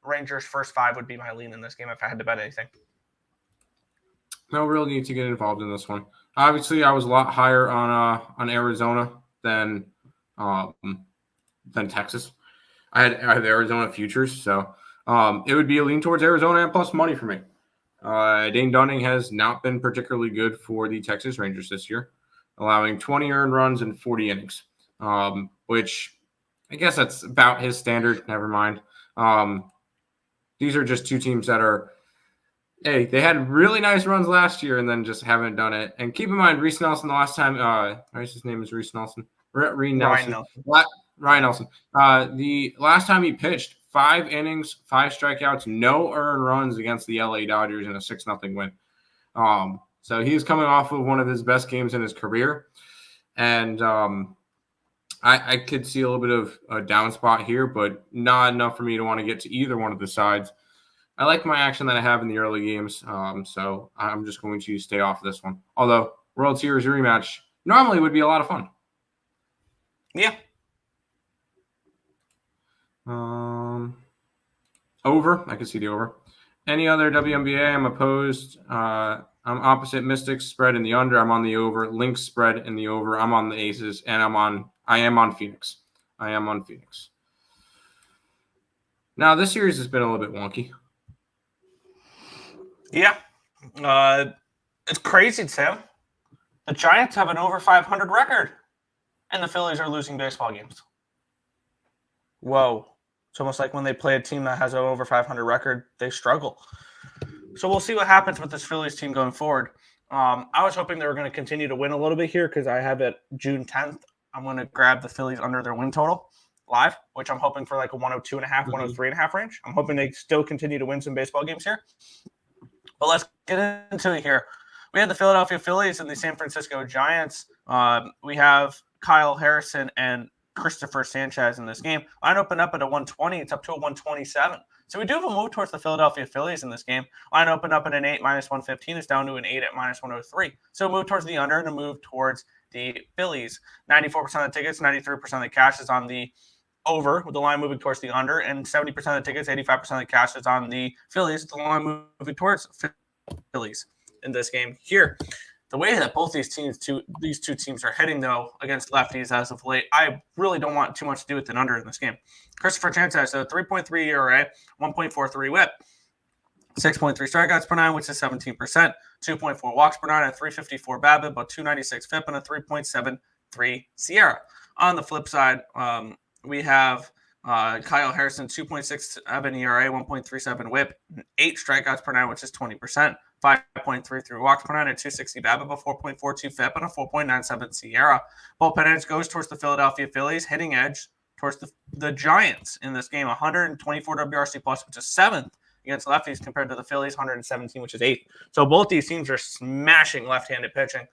Rangers first 5 would be my lean in this game if I had to bet anything. No real need to get involved in this one. Obviously, I was a lot higher on Arizona than Texas. I had Arizona futures, so it would be a lean towards Arizona and plus money for me. Dane Dunning has not been particularly good for the Texas Rangers this year, allowing 20 earned runs in 40 innings, which I guess that's about his standard. Never mind. These are just two teams that are, hey, they had really nice runs last year and then just haven't done it. And keep in mind, Reese Nelson, the last time, his name is Reese Nelson. Ryan Nelson. The last time he pitched, 5 innings, 5 strikeouts, no earned runs against the LA Dodgers in a 6-0 win. So he's coming off of one of his best games in his career. And I could see a little bit of a down spot here, but not enough for me to want to get to either one of the sides. I like my action that I have in the early games, so I'm just going to stay off this one. Although World Series rematch normally would be a lot of fun. Yeah. Over. I can see the over. Any other WNBA, I'm opposed. I'm opposite Mystics spread in the under. I'm on the over. Lynx spread in the over. I'm on the Aces, and I am on Phoenix. Now, this series has been a little bit wonky. Yeah. It's crazy, Tim. The Giants have an over 500 record, and the Phillies are losing baseball games. Whoa. It's almost like when they play a team that has an over 500 record, they struggle. So we'll see what happens with this Phillies team going forward. I was hoping they were going to continue to win a little bit here because I have it June 10th. I'm going to grab the Phillies under their win total live, which I'm hoping for like a 102.5, 103.5 range. I'm hoping they still continue to win some baseball games here. But let's get into it here. We had the Philadelphia Phillies and the San Francisco Giants. We have Kyle Harrison and Christopher Sanchez in this game. Line opened up at a 120. It's up to a 127. So we do have a move towards the Philadelphia Phillies in this game. Line opened up at an 8, minus 115. It's down to an 8 at minus 103. So a move towards the under and a move towards the Phillies. 94% of the tickets, 93% of the cash is on the over, with the line moving towards the under, and 70% of the tickets, 85% of the cash is on the Phillies, with the line moving towards Phillies in this game here. The way that both these two teams are heading, though, against lefties as of late, I really don't want too much to do with an under in this game. Christopher Sanchez, a 3.3 ERA, 1.43 WHIP, 6.3 strikeouts per 9, which is 17%, 2.4 walks per 9, a 3.54 BABIP, about 2.96 FIP, and a 3.73 SIERA. On the flip side, we have Kyle Harrison, 2.67 ERA, 1.37 WHIP, 8 strikeouts per 9, which is 20%. 5.33 walks per 9 at 260 BABIP, a 4.42 FIP, and a 4.97 SIERA. Bullpen edge goes towards the Philadelphia Phillies. Hitting edge towards the Giants in this game. 124 WRC plus, which is 7th against lefties compared to the Phillies, 117, which is 8th. So both these teams are smashing left-handed pitching.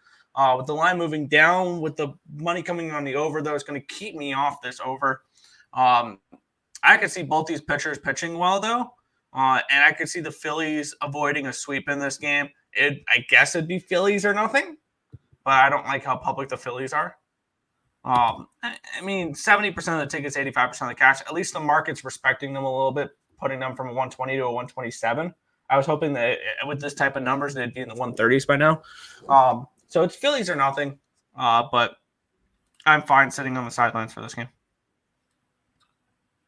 With the line moving down, with the money coming on the over, though, it's going to keep me off this over. I can see both these pitchers pitching well, though. And I could see the Phillies avoiding a sweep in this game. I guess it'd be Phillies or nothing, but I don't like how public the Phillies are. I mean, 70% of the tickets, 85% of the cash. At least the market's respecting them a little bit, putting them from a 120 to a 127. I was hoping that with this type of numbers, they'd be in the 130s by now. So it's Phillies or nothing, but I'm fine sitting on the sidelines for this game.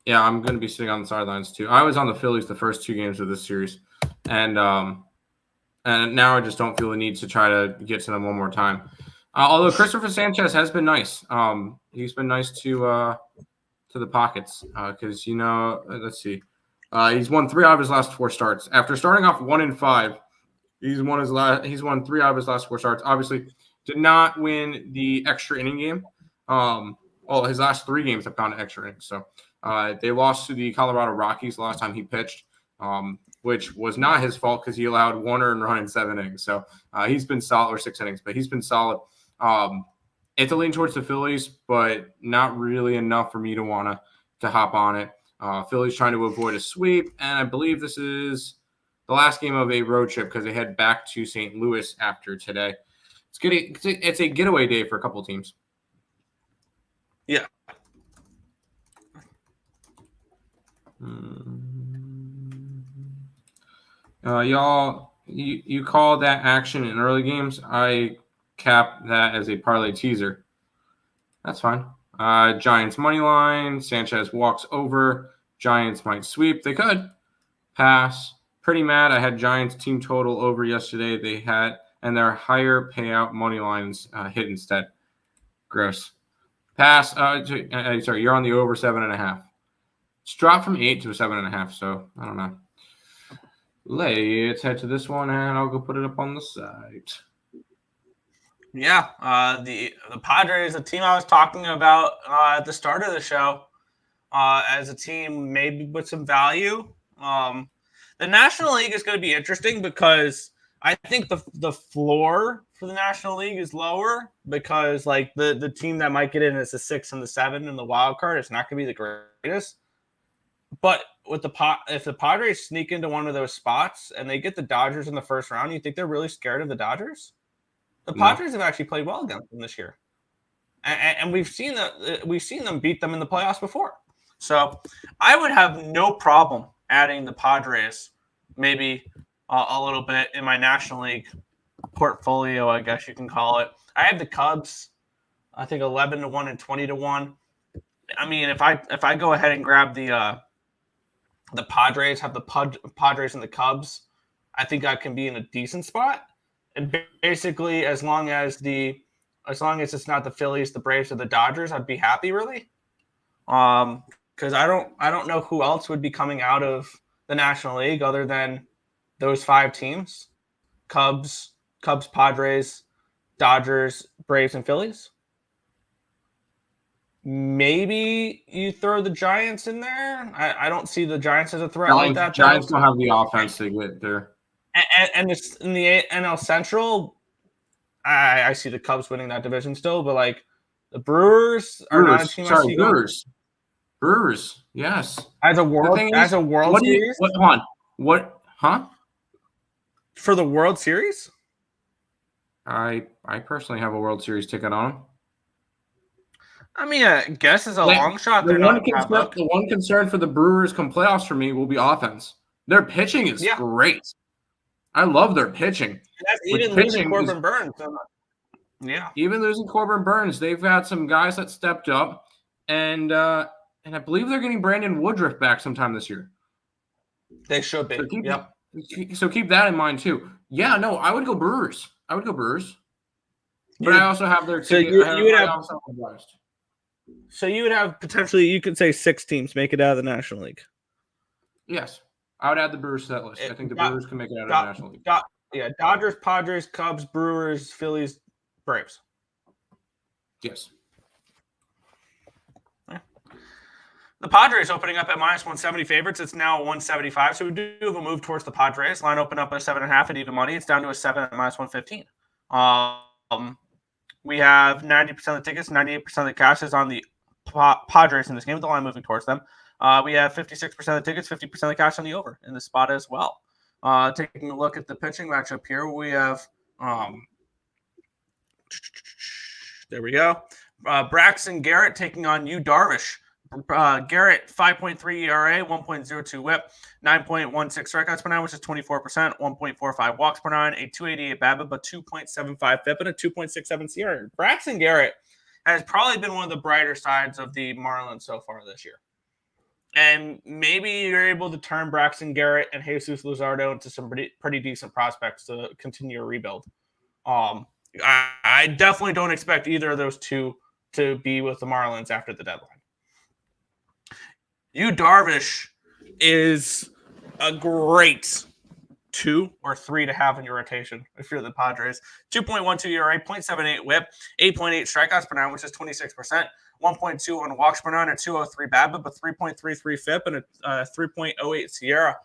Yeah, I'm going to be sitting on the sidelines too. I was on the Phillies the first 2 games of this series, and now I just don't feel the need to try to get to them one more time. Although Christopher Sanchez has been nice. He's been nice to the pockets because let's see, he's won 3 out of his last 4 starts. After starting off 1-5, he's won 3 out of his last 4 starts. Obviously, did not win the extra inning game. well, his last 3 games have gone to extra innings. So they lost to the Colorado Rockies the last time he pitched, which was not his fault because he allowed 1 earned run in 7 innings. So he's been solid, or 6 innings, but he's been solid. It's a lean towards the Phillies, but not really enough for me to want to hop on it. Phillies trying to avoid a sweep, and I believe this is the last game of a road trip because they head back to St. Louis after today. It's a getaway day for a couple teams. Yeah. Y'all, you call that action in early games. I cap that as a parlay teaser. That's fine. Giants money line. Sanchez walks over. Giants might sweep. They could. Pass. Pretty mad. I had Giants team total over yesterday. They had, and their higher payout money lines hit instead. Gross. Pass. Sorry, you're on the over 7.5. It's dropped from 8 to 7.5. So I don't know. Let's head to this one, and I'll go put it up on the site. Yeah, the Padres, a team I was talking about at the start of the show, as a team maybe with some value. The National League is going to be interesting because I think the floor for the National League is lower because like the team that might get in is the 6 and the 7 in the wild card. It's not going to be the greatest. But with if the Padres sneak into one of those spots and they get the Dodgers in the first round, you think they're really scared of the Dodgers? The Padres have actually played well against them this year, and we've seen them beat them in the playoffs before. So I would have no problem adding the Padres, maybe a little bit in my National League portfolio, I guess you can call it. I have the Cubs, I think 11-1 and 20-1. I mean, if I go ahead and grab the Padres, have the Padres and the Cubs, I think I can be in a decent spot. And basically, as long as it's not the Phillies, the Braves, or the Dodgers, I'd be happy, really. Because I don't know who else would be coming out of the National League other than those 5 teams: Cubs, Padres, Dodgers, Braves, and Phillies. Maybe you throw the Giants in there. I don't see the Giants as a threat like that. Giants don't have the offense to get there. And it's in the NL Central, I see the Cubs winning that division still, but like the Brewers are not a team I see going. Brewers, yes. As a World Series? For the World Series? I personally have a World Series ticket on them. I mean, I guess it's a long shot. The one concern for the Brewers come playoffs for me will be offense. Their pitching is great. I love their pitching. That's even losing Corbin Burns. Yeah. Even losing Corbin Burns, they've got some guys that stepped up, and I believe they're getting Brandon Woodruff back sometime this year. They should be. So keep that in mind too. Yeah, no, I would go Brewers. But I also have their ticket. So you would have potentially, you could say 6 teams make it out of the National League. Yes. I would add the Brewers to that list. I think the Brewers can make it out of the National League. Dodgers, Padres, Cubs, Brewers, Phillies, Braves. Yes. Yeah. The Padres opening up at -170 favorites. It's now 175. So we do have a move towards the Padres. Line open up at 7.5 at even money. It's down to a 7 at -115. We have 90% of the tickets, 98% of the cash is on the Padres in this game, with the line moving towards them. We have 56% of the tickets, 50% of the cash on the over in this spot as well. Taking a look at the pitching matchup here, we have there we go. Braxton Garrett taking on Yu Darvish. Garrett, 5.3 ERA, 1.02 whip, 9.16 strikeouts per 9, which is 24%, 1.45 walks per 9, a 288 BABIP, but 2.75 FIP, and a 2.67 CR. Braxton Garrett has probably been one of the brighter sides of the Marlins so far this year. And maybe you're able to turn Braxton Garrett and Jesus Luzardo into some pretty decent prospects to continue a rebuild. I definitely don't expect either of those two to be with the Marlins after the deadline. Yu Darvish is a great 2 or 3 to have in your rotation if you're the Padres. 2.12 ERA, 0.78 WHIP, 8.8 strikeouts per nine, which is 26%. 1.2 on walks per nine, a 2.03 BABIP, but 3.33 FIP, and a 3.08 Sierra.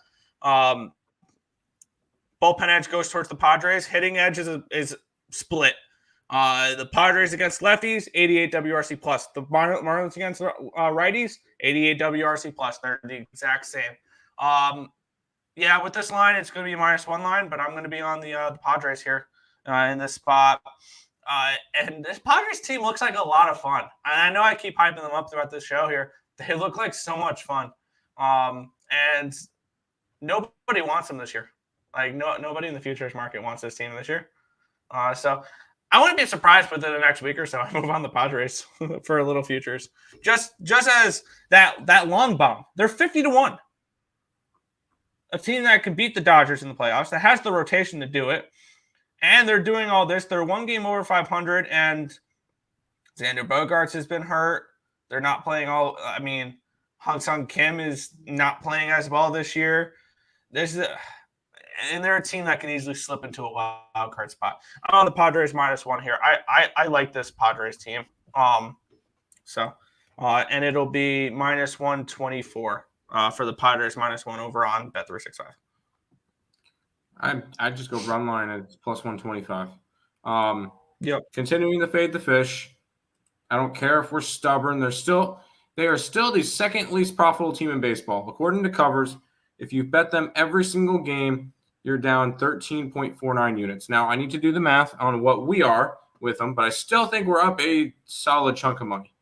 Bullpen edge goes towards the Padres. Hitting edge is split. The Padres against lefties, 88 WRC plus. The Marlins against righties, 88 WRC plus. They're the exact same. Yeah, with this line, it's going to be a -1 line, but I'm going to be on the Padres here in this spot. And this Padres team looks like a lot of fun. And I know I keep hyping them up throughout this show here. They look like so much fun. And nobody wants them this year. Like, nobody in the futures market wants this team this year. So I wouldn't be surprised within the next week or so I move on the Padres for a little futures. Just as that long bomb. They're 50-1. A team that can beat the Dodgers in the playoffs, that has the rotation to do it. And they're doing all this. They're one game over 500, and Xander Bogaerts has been hurt. They're not playing all – I mean, Hong-Sung Kim is not playing as well this year. And they're a team that can easily slip into a wild card spot. I'm on the Padres -1 here. I like this Padres team. And it'll be -124 for the Padres -1 over on Bet365. I'd just go run line at +125. Yep. Continuing to fade the fish. I don't care if we're stubborn. They are still the second least profitable team in baseball. According to covers, if you bet them every single game, you're down 13.49 units. Now, I need to do the math on what we are with them, but I still think we're up a solid chunk of money.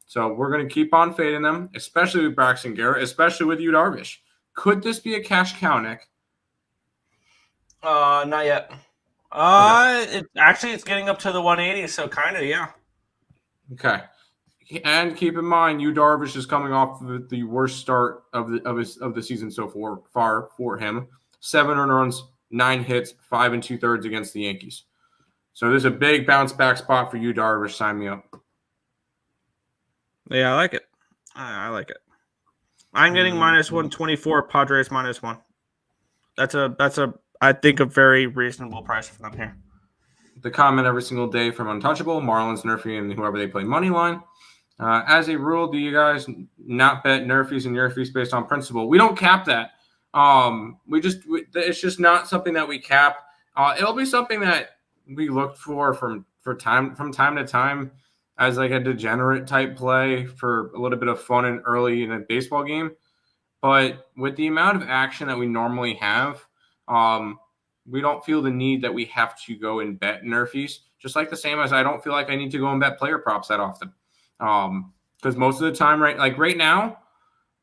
So we're going to keep on fading them, especially with Braxton Garrett, especially with Yu Darvish. Could this be a cash cow, Nick? Not yet. Okay. It's getting up to the 180, so kind of, yeah. Okay. And keep in mind, Yu Darvish is coming off of the worst start of the season so far for him. 7 earned runs, 9 hits, 5 2/3 against the Yankees. So there's a big bounce back spot for Yu Darvish. Sign me up. Yeah, I like it. I like it. I'm getting -124, Padres -1. That's a I think a very reasonable price for them here. The comment every single day from Untouchable, Marlins, Nerfy, and whoever they play money line. As a rule, do you guys not bet Nerfies and Yerfies based on principle? We don't cap that. It's just not something that we cap. It'll be something that we look for from time to time as like a degenerate type play for a little bit of fun and early in a baseball game. But with the amount of action that we normally have, we don't feel the need that we have to go and bet Nerfies. Just like the same as I don't feel like I need to go and bet player props that often. Because most of the time, right now,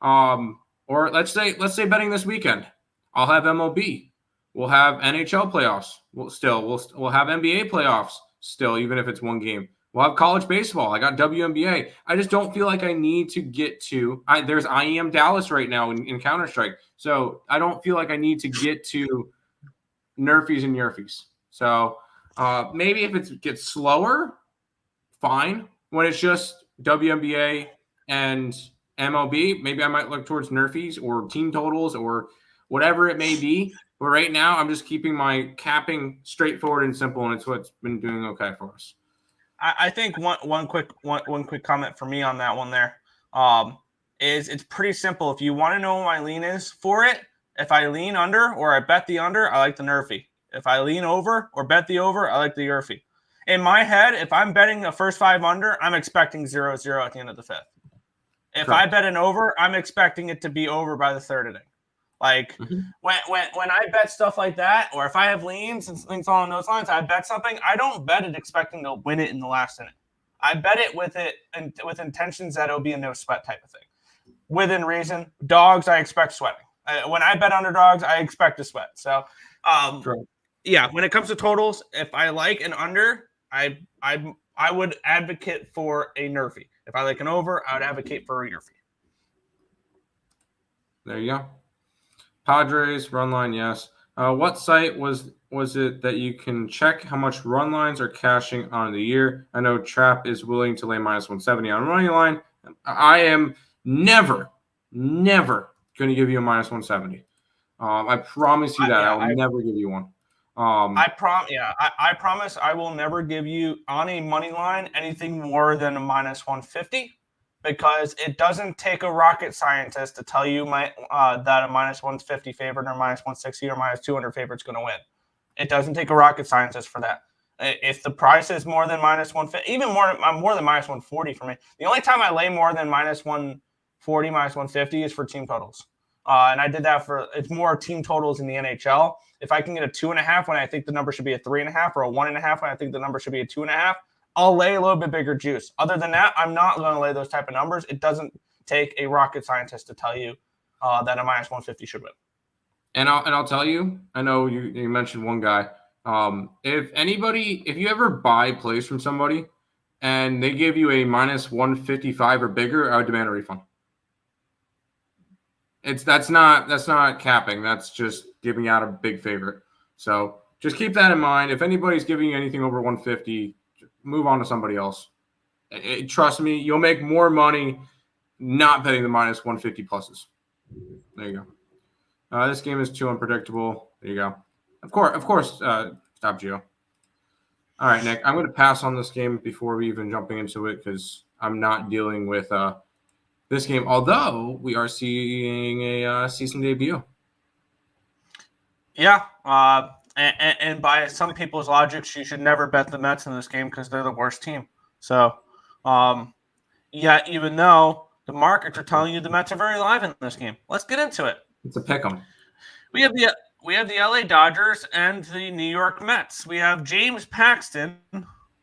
or let's say betting this weekend, I'll have MLB, we'll have NHL playoffs, we'll have NBA playoffs still, even if it's one game. We'll have college baseball. I got WNBA. I just don't feel like I need to get to. There's IEM Dallas right now in Counter-Strike, so I don't feel like I need to get to Nerfies and Yerfies. So maybe if it gets slower, fine. When it's just WNBA and MLB, maybe I might look towards Nerfies or team totals or whatever it may be. But right now, I'm just keeping my capping straightforward and simple, and it's what's been doing okay for us. I think one quick comment for me on that one there is it's pretty simple. If you want to know what my lean is for it, if I lean under or I bet the under, I like the Nerfy. If I lean over or bet the over, I like the Yerfy. In my head, if I'm betting the first 5 under, I'm expecting 0-0 at the end of the 5th. If I bet an over, I'm expecting it to be over by the 3rd inning. Like when I bet stuff like that, or if I have leans and things along those lines, I bet something. I don't bet it expecting to win it in the last inning. I bet it with intentions that it'll be a no sweat type of thing. Within reason, dogs I expect sweating. When I bet underdogs, I expect to sweat. So, yeah, when it comes to totals, if I like an under, I would advocate for a Nerfy. If I like an over, I would advocate for a Yerfy. There you go. Padres run line, yes. What site was it that you can check how much run lines are cashing on the year? I know Trap is willing to lay -170 on running line. I am never going to give you a -170. I promise you that. I will never give you one. I promise I will never give you on a money line anything more than a minus 150, because it doesn't take a rocket scientist to tell you that a minus 150 favorite or minus 160 or minus 200 favorite is going to win. It doesn't take a rocket scientist for that. If the price is more than minus 150, even more than minus 140 for me. The only time I lay more than minus 140, minus 150 is for team totals. And I did that it's more team totals in the NHL. If I can get a 2.5 when I think the number should be a 3.5, or a 1.5 when I think the number should be a 2.5, I'll lay a little bit bigger juice. Other than that, I'm not going to lay those type of numbers. It doesn't take a rocket scientist to tell you that a minus 150 should win. And I'll tell you, I know you mentioned one guy. If you ever buy plays from somebody and they give you a minus 155 or bigger, I would demand a refund. That's not capping. That's just giving out a big favorite. So just keep that in mind. If anybody's giving you anything over 150, move on to somebody else. Trust me, you'll make more money not betting the minus 150 pluses. There you go. This game is too unpredictable. There you go. Of course. Stop, Gio. All right, Nick. I'm going to pass on this game before we even jumping into it, because I'm not dealing with this game. Although we are seeing a season debut. Yeah. And by some people's logics, you should never bet the Mets in this game because they're the worst team. So, even though the markets are telling you the Mets are very live in this game, let's get into it. It's a pick 'em. We have the LA Dodgers and the New York Mets. We have James Paxton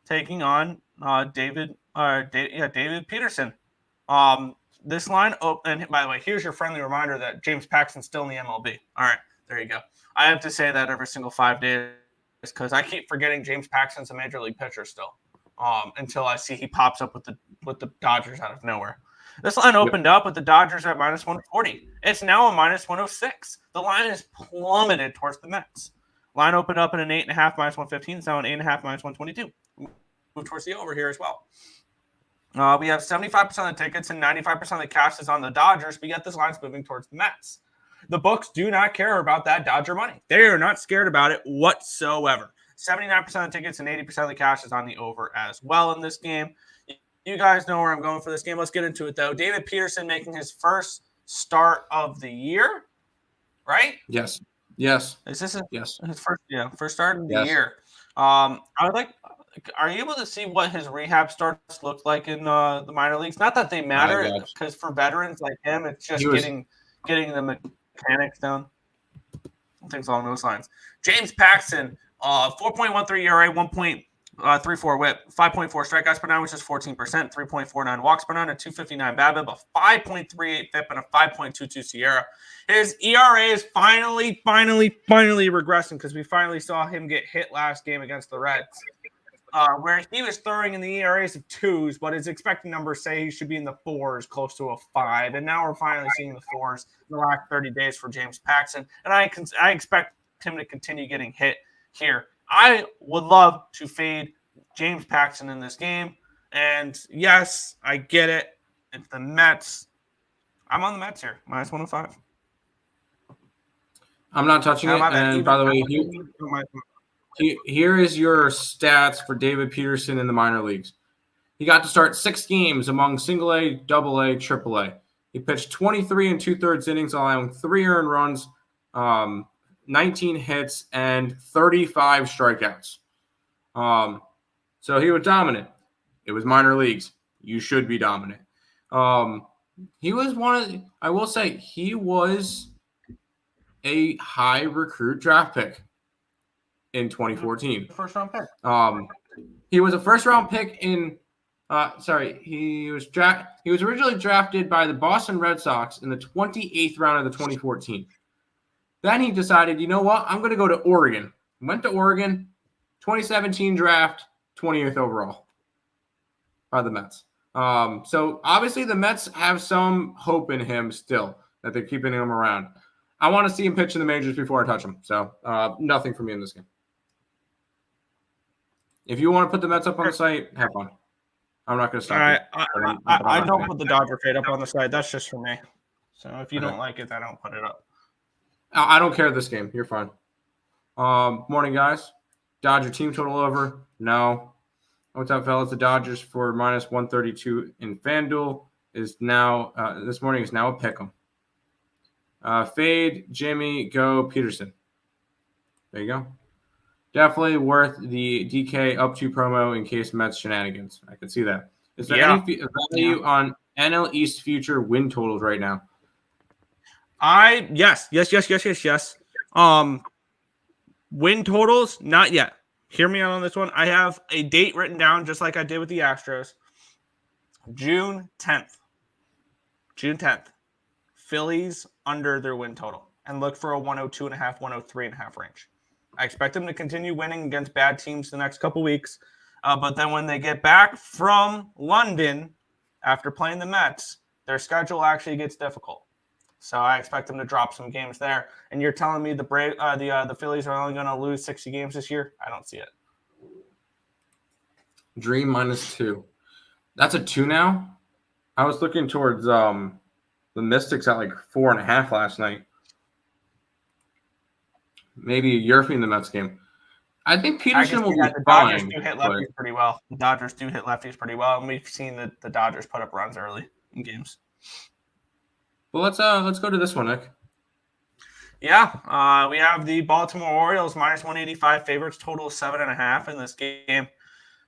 taking on David Peterson. This line, and by the way, here's your friendly reminder that James Paxton's still in the MLB. All right, there you go. I have to say that every single 5 days because I keep forgetting James Paxton's a major league pitcher still, until I see he pops up with the Dodgers out of nowhere. This line opened up with the Dodgers at minus 140. It's now a minus 106. The line is plummeted towards the Mets. Line opened up at an 8.5 minus 115. It's now an 8.5 minus 122. Move towards the over here as well. We have 75% of the tickets and 95% of the cash is on the Dodgers, but yet this line's moving towards the Mets. The books do not care about that Dodger money. They are not scared about it whatsoever. 79% of the tickets and 80% of the cash is on the over as well in this game. You guys know where I'm going for this game. Let's get into it, though. David Peterson making his first start of the year, right? Yes. Is this his first start of the year? I would like. Are you able to see what his rehab starts looked like in the minor leagues? Not that they matter, because for veterans like him, it's just getting the mechanics down, things along those lines. James Paxton, 4.13 ERA, 1.34 WHIP, 5.4 strikeouts per nine, which is 14%, 3.49 walks per nine, a 259 BABIP, a 5.38 FIP, and a 5.22 SIERA. His ERA is finally regressing because we finally saw him get hit last game against the Reds. Where he was throwing in the ERAs of 2s, but his expected numbers say he should be in the 4s, close to a 5. And now we're finally seeing the 4s in the last 30 days for James Paxton. And I expect him to continue getting hit here. I would love to fade James Paxton in this game. And yes, I get it. It's the Mets. I'm on the Mets here, minus 105. I'm not touching it. And by the way, here is your stats for David Peterson in the minor leagues. He got to start 6 games among single A, double A, triple A. He pitched 23 2/3 innings, allowing 3 earned runs, 19 hits, and 35 strikeouts. So he was dominant. It was minor leagues. You should be dominant. He was I will say, he was a high recruit draft pick in 2014. First round pick. He was a first round pick in he was originally drafted by the Boston Red Sox in the 28th round of the 2014. Then he decided, you know what? I'm going to go to Oregon. Went to Oregon, 2017 draft, 20th overall by the Mets. So obviously the Mets have some hope in him still that they're keeping him around. I want to see him pitch in the majors before I touch him. So nothing for me in this game. If you want to put the Mets up on the site, have fun. I'm not going to stop you. I don't put the Dodger fade up on the site. That's just for me. So if you don't like it, I don't put it up. I don't care this game. You're fine. Morning, guys. Dodger team total over. No. What's up, fellas? The Dodgers for minus 132 in FanDuel is now this morning is now a pick'em. Fade, Jimmy, go, Peterson. There you go. Definitely worth the DK up to promo in case Mets shenanigans. I can see that. Is there any value on NL East future win totals right now? Yes. Win totals, not yet. Hear me out on this one. I have a date written down just like I did with the Astros. June 10th. Phillies under their win total. And look for a 102.5, 103.5 range. I expect them to continue winning against bad teams the next couple weeks. But then when they get back from London after playing the Mets, their schedule actually gets difficult. So I expect them to drop some games there. And you're telling me the Phillies are only going to lose 60 games this year? I don't see it. Dream -2. That's a 2 now? I was looking towards the Mystics at like 4.5 last night. Maybe you're in the Mets game. I think Peterson will be the Dodgers do hit lefties pretty well. The Dodgers do hit lefties pretty well, and we've seen the Dodgers put up runs early in games. Well, let's go to this one, Nick. Yeah, we have the Baltimore Orioles minus 185 favorites, total 7.5 in this game.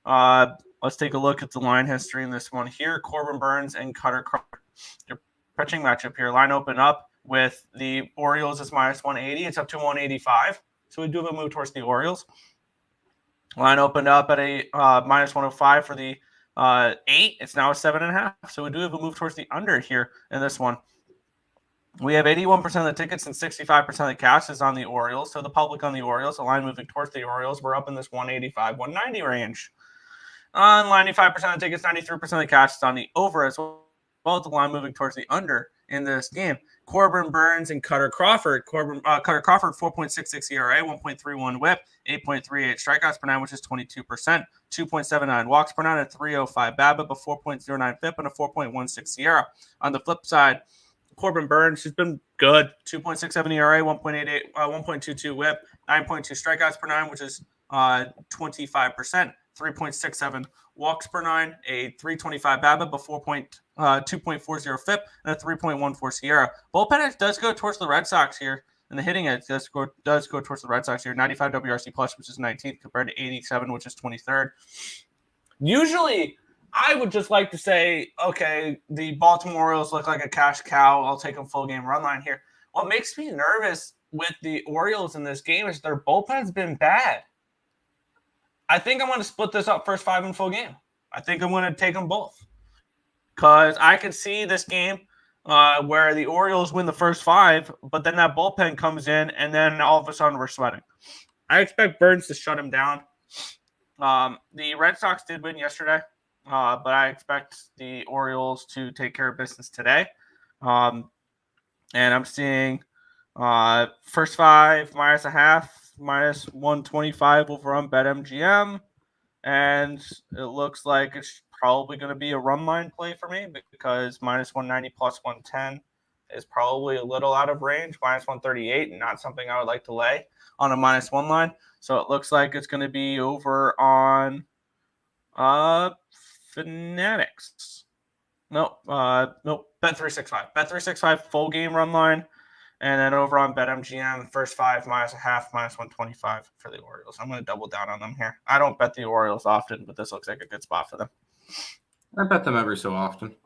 Let's take a look at the line history in this one here. Corbin Burnes and Cutter Crawford. Your pitching matchup here. Line open up with the Orioles is minus 180. It's up to 185. So we do have a move towards the Orioles. Line opened up at a minus 105 for the 8. It's now a 7.5. So we do have a move towards the under here in this one. We have 81% of the tickets and 65% of the cash is on the Orioles. So the public on the Orioles, the line moving towards the Orioles, we're up in this 185, 190 range. On 95% of the tickets, 93% of the cash is on the over as well. The line moving towards the under in this game. Corbin Burnes and Cutter Crawford. Cutter Crawford, 4.66 ERA, 1.31 WHIP, 8.38 strikeouts per nine, which is 22%, 2.79 walks per nine, a 3.05 BABIP, a 4.09 FIP, and a 4.16 SIERA. On the flip side, Corbin Burnes, he's been good. 2.67 ERA, 1.22 WHIP, 9.2 strikeouts per nine, which is 25%, 3.67 walks per nine, a 3.25 BABIP, a 2.40 FIP, and a 3.14 SIERA. Bullpen edge does go towards the Red Sox here, and the hitting edge does go towards the Red Sox here. 95 WRC plus, which is 19th, compared to 87, which is 23rd. Usually, I would just like to say, okay, the Baltimore Orioles look like a cash cow. I'll take a full game run line here. What makes me nervous with the Orioles in this game is their bullpen's been bad. I think I'm going to split this up first 5 in full game. I think I'm going to take them both. Because I could see this game where the Orioles win the first 5, but then that bullpen comes in, and then all of a sudden we're sweating. I expect Burnes to shut him down. The Red Sox did win yesterday. But I expect the Orioles to take care of business today. And I'm seeing first 5 minus a half, minus 125 over on BetMGM. And it looks like it's probably going to be a run line play for me because minus 190 plus 110 is probably a little out of range. Minus 138, not something I would like to lay on a minus 1 line. So it looks like it's going to be over on Fanatics. Nope. Bet365. Bet365 full game run line. And then over on BetMGM, first 5 minus a half, minus 125 for the Orioles. I'm going to double down on them here. I don't bet the Orioles often, but this looks like a good spot for them. I bet them every so often.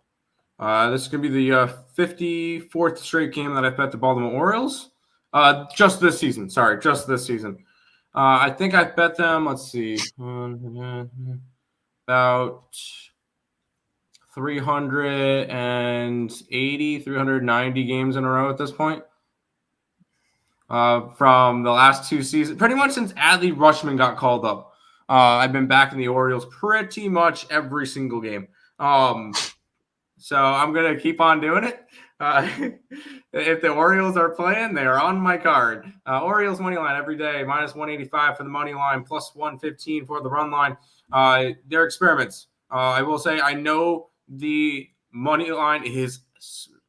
This is going to be the 54th straight game that I bet the Baltimore Orioles. Just this season. I think I bet them, let's see, about 390 games in a row at this point. From the last 2 seasons, pretty much since Adley Rutschman got called up. I've been backing the Orioles pretty much every single game. So I'm going to keep on doing it. If the Orioles are playing, they are on my card. Orioles money line every day, minus 185 for the money line, plus 115 for the run line. They're experiments. I will say I know the money line is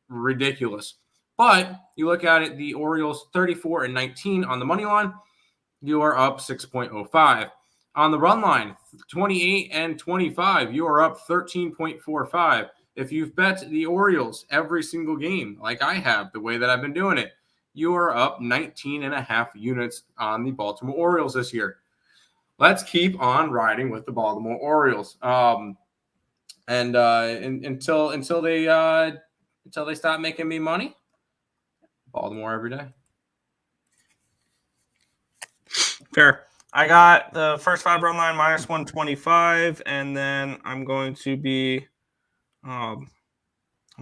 ridiculous. But you look at it, the Orioles 34-19 on the money line, you are up 6.05. On the run line, 28-25, you are up 13.45. If you've bet the Orioles every single game, like I have, the way that I've been doing it, you are up 19.5 units on the Baltimore Orioles this year. Let's keep on riding with the Baltimore Orioles. Until they stop making me money, Baltimore every day. Fair. I got the first 5 run line minus 125, and then I'm going to be I'm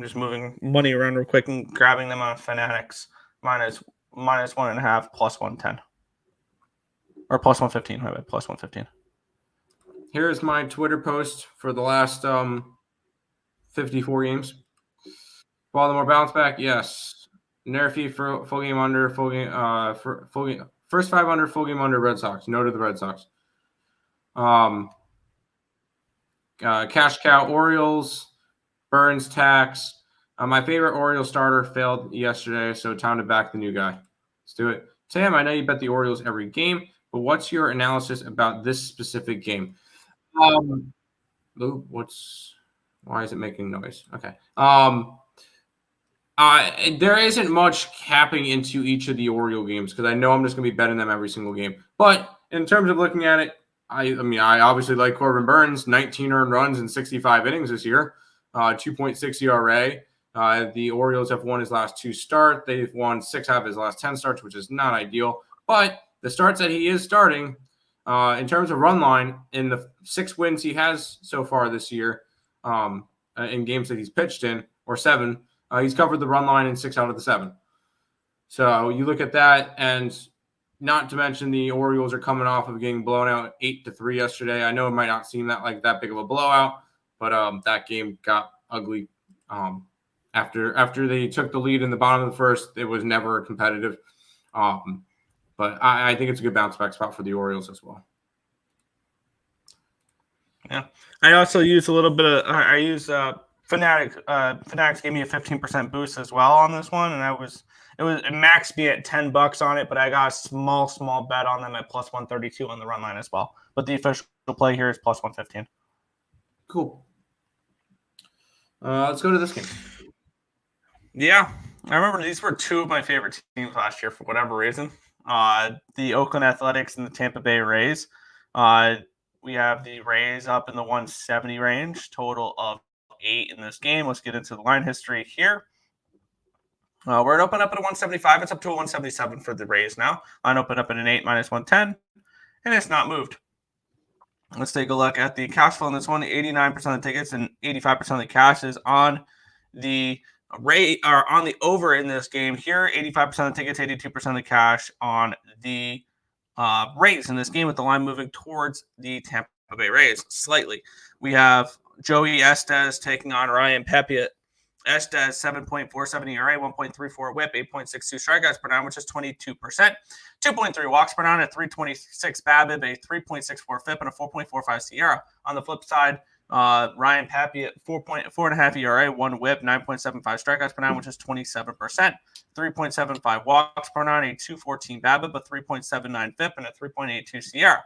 just moving money around real quick and grabbing them on Fanatics minus 1.5 plus 110. Or plus 115, my bad, plus 115. Here's my Twitter post for the last 54 games. Baltimore bounce back, yes. Nerfy for full game under, full game for full game. First 5 under, full game under Red Sox. No to the Red Sox. Cash cow Orioles, Burns tax. My favorite Orioles starter failed yesterday, so time to back the new guy. Let's do it. Sam, I know you bet the Orioles every game, but what's your analysis about this specific game? Why is it making noise? Okay. There isn't much capping into each of the Oriole games because I know I'm just going to be betting them every single game. But in terms of looking at it, I obviously like Corbin Burns, 19 earned runs in 65 innings this year, 2.6 ERA. The Orioles have won his last 2 starts. They've won 6 out of his last 10 starts, which is not ideal. But the starts that he is starting, in terms of run line, in the 6 wins he has so far this year, in games that he's pitched in, or 7, he's covered the run line in 6 out of the 7. So you look at that, and not to mention the Orioles are coming off of getting blown out 8-3 yesterday. I know it might not seem that big of a blowout, but that game got ugly. After they took the lead in the bottom of the first, it was never competitive. But I think it's a good bounce back spot for the Orioles as well. Yeah, I also use a little bit of. I use Fanatics. Fanatics gave me a 15% boost as well on this one, and it maxed me at $10 on it, but I got a small bet on them at plus 132 on the run line as well. But the official play here is plus 115. Cool. Let's go to this game. Yeah, I remember these were 2 of my favorite teams last year for whatever reason. The Oakland Athletics and the Tampa Bay Rays. We have the Rays up in the 170 range, total of 8 in this game. Let's get into the line history here. We're open up at a 175. It's up to a 177 for the Rays now. Line open up at an 8 minus 110, and it's not moved. Let's take a look at the cash flow in this one. 89% of the tickets and 85% of the cash is on the on the over in this game here. 85% of the tickets, 82% of the cash on the Rays in this game, with the line moving towards the Tampa Bay Rays slightly. We have Joey Estes taking on Ryan Pepiot. Estes, 7.47 ERA, 1.34 whip, 8.62 strikeouts per 9, which is 22%. 2.3 walks per 9, a 3.26 BABIP, a 3.64 FIP, and a 4.45 SIERA. On the flip side, Ryan Pepiot, 4.5 ERA, 1 whip, 9.75 strikeouts per 9, which is 27%. 3.75 walks per 9, a 2.14 BABIP, a 3.79 FIP, and a 3.82 SIERA.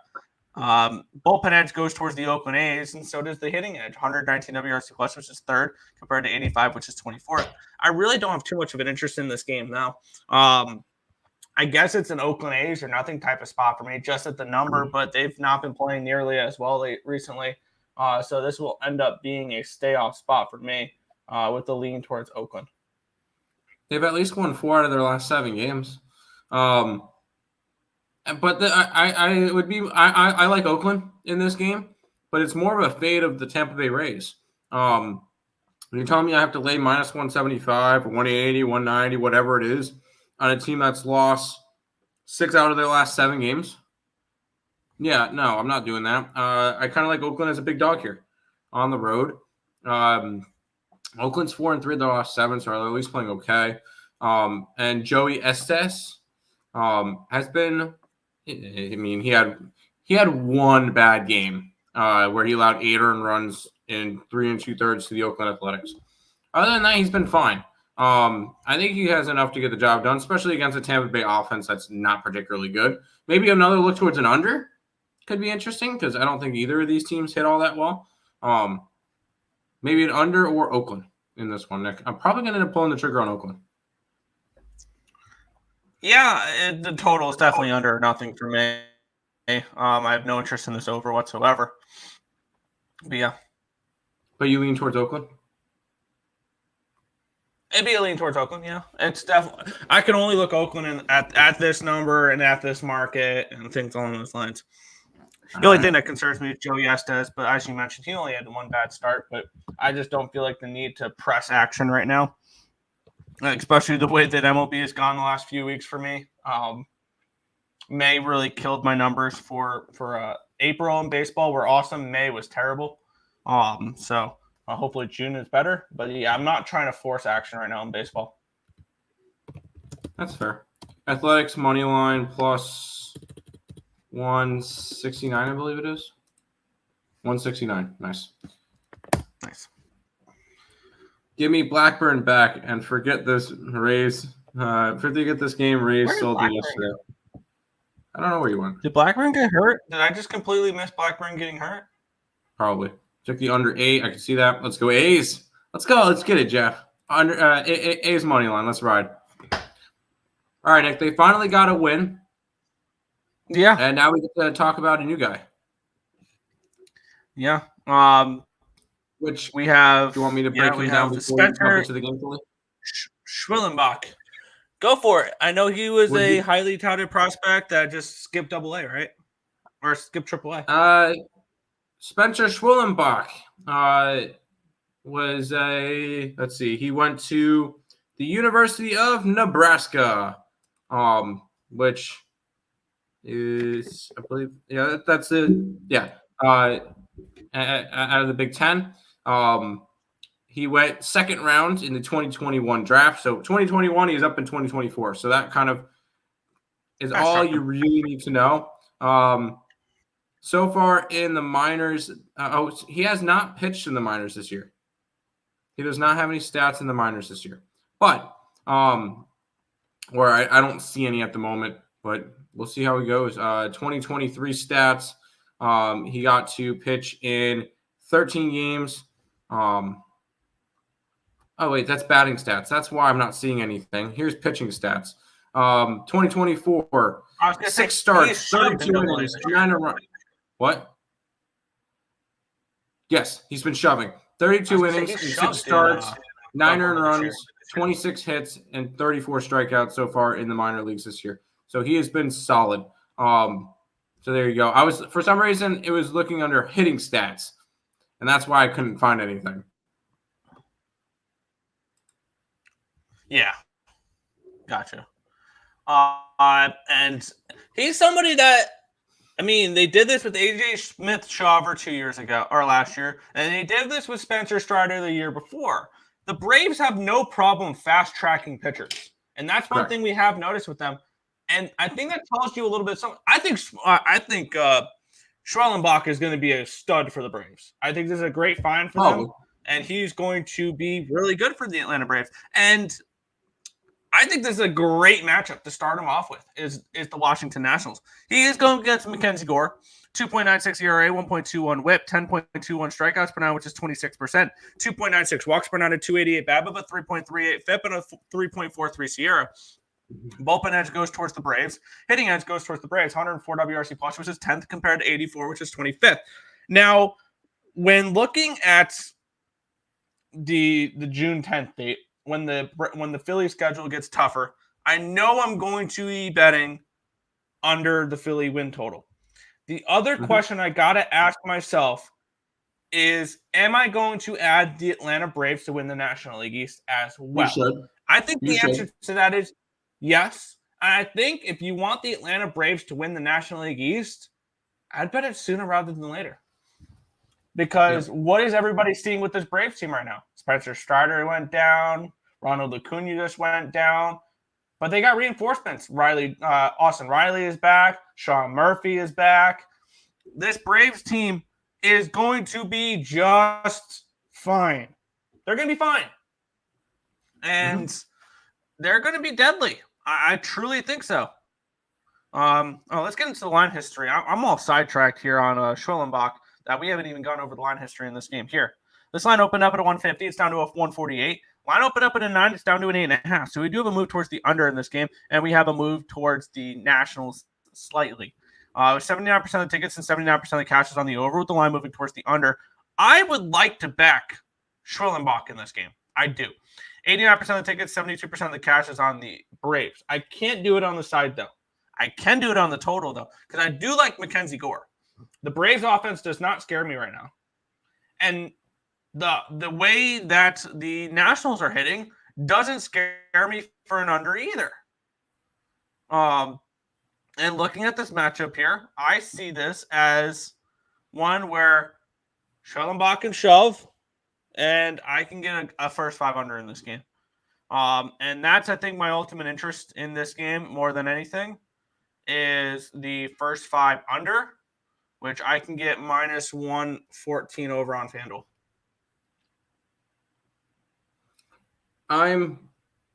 Bullpen edge goes towards the Oakland A's, and so does the hitting edge. 119 WRC plus, which is 3rd, compared to 85, which is 24th. I really don't have too much of an interest in this game now. I guess it's an Oakland A's or nothing type of spot for me, just at the number, but they've not been playing nearly as well recently. So this will end up being a stay-off spot for me with the lean towards Oakland. They've at least won 4 out of their last 7 games. But I like Oakland in this game, but it's more of a fade of the Tampa Bay Rays. When you're telling me I have to lay minus 175 or 180, 190, whatever it is, on a team that's lost 6 out of their last 7 games, yeah, no, I'm not doing that. I kind of like Oakland as a big dog here on the road. Oakland's 4-3 their last 7, so they're at least playing okay. And Joey Estes has been. I mean, he had 1 bad game where he allowed 8 earned runs in 3 2/3 to the Oakland Athletics. Other than that, he's been fine. I think he has enough to get the job done, especially against a Tampa Bay offense that's not particularly good. Maybe another look towards an under could be interesting because I don't think either of these teams hit all that well. Maybe an under or Oakland in this one, Nick. I'm probably going to end up pulling the trigger on Oakland. Yeah, the total is definitely under nothing for me. I have no interest in this over whatsoever. But yeah. But you lean towards Oakland? It'd be a lean towards Oakland, yeah. It's definitely. I can only look Oakland at this number and at this market and things along those lines. The only thing that concerns me is Joey Estes, but as you mentioned, he only had one bad start. But I just don't feel like the need to press action right now, especially the way that MLB has gone the last few weeks for me. May really killed my numbers for April in baseball were awesome. May was terrible. So hopefully June is better. But yeah, I'm not trying to force action right now in baseball. That's fair. Athletics money line plus 169, I believe it is. 169. Nice. Give me Blackburn back and forget this Rays. Forget this game. Rays sold me yesterday. I don't know where you went. Did Blackburn get hurt? Did I just completely miss Blackburn getting hurt? Probably. Took the under 8. I can see that. Let's go A's. Let's go. Let's get it, Jeff. Under A's money line. Let's ride. All right, Nick. They finally got a win. Yeah. And now we get to talk about a new guy. Yeah. Which we have. Do you want me to break him down before we jump into the game fully? Schwillenbach. Go for it. I know he was a highly touted prospect that just skipped AA, right? Or skipped AAA. Spencer Schwillenbach was a, let's see, he went to the University of Nebraska, which is, I believe, yeah, that's it. Yeah. Out of the Big Ten. He went second round in the 2021 draft. So 2021, he's up in 2024. So that kind of is all you really need to know. So far in the minors, he has not pitched in the minors this year. He does not have any stats in the minors this year. But, or I don't see any at the moment, but we'll see how he goes. 2023 stats, he got to pitch in 13 games. Oh, wait, that's batting stats. That's why I'm not seeing anything. Here's pitching stats. 2024, 6 starts, 32 innings, 9 runs. What? Yes, he's been shoving. 32 innings, 6 starts, 9 earned runs, 26 hits, and 34 strikeouts so far in the minor leagues this year. So he has been solid. So there you go. For some reason, it was looking under hitting stats, and that's why I couldn't find anything. Yeah. Gotcha. And he's somebody that, I mean, they did this with AJ Smith-Shawver 2 years ago, or last year, and they did this with Spencer Strider the year before. The Braves have no problem fast-tracking pitchers, and that's one thing we have noticed with them. And I think that tells you a little bit something. I think Schwellenbach is going to be a stud for the Braves. I think this is a great find for them, and he's going to be really good for the Atlanta Braves. And I think this is a great matchup to start him off with is the Washington Nationals. He is going against Mackenzie Gore, 2.96 ERA, 1.21 WHIP, 10.21 strikeouts per nine, which is 26%, 2.96 walks per nine, a 288 BABIP, a 3.38 FIP, and a 3.43 Sierra. Bullpen edge goes towards the Braves. Hitting edge goes towards the Braves, 104 WRC plus, which is 10th compared to 84, which is 25th. Now, when looking at the June 10th date, when the Philly schedule gets tougher, I know I'm going to be betting under the Philly win total. The other question I got to ask myself is, am I going to add the Atlanta Braves to win the National League East as well? You should. I think the answer to that is yes. And I think if you want the Atlanta Braves to win the National League East, I'd bet it sooner rather than later. Because what is everybody seeing with this Braves team right now? Spencer Strider went down. Ronald Acuna just went down. But they got reinforcements. Austin Riley is back. Sean Murphy is back. This Braves team is going to be just fine. They're going to be fine. and they're going to be deadly. I truly think so. Let's get into the line history. I'm all sidetracked here on Schwellenbach that we haven't even gone over the line history in this game. Here, this line opened up at a 150. It's down to a 148. Line opened up at a 9. It's down to an 8.5. So we do have a move towards the under in this game, and we have a move towards the Nationals slightly. 79% of the tickets and 79% of the cash is on the over, with the line moving towards the under. I would like to back Schwellenbach in this game. I do. 89% of the tickets, 72% of the cash is on the Braves. I can't do it on the side, though. I can do it on the total, though, because I do like Mackenzie Gore. The Braves offense does not scare me right now. And the way that the Nationals are hitting doesn't scare me for an under either. And looking at this matchup here, I see this as one where Schwellenbach can shove, and I can get a first 5 under in this game. And that's, I think, my ultimate interest in this game more than anything is the first 5 under, which I can get minus 114 over on FanDuel. I'm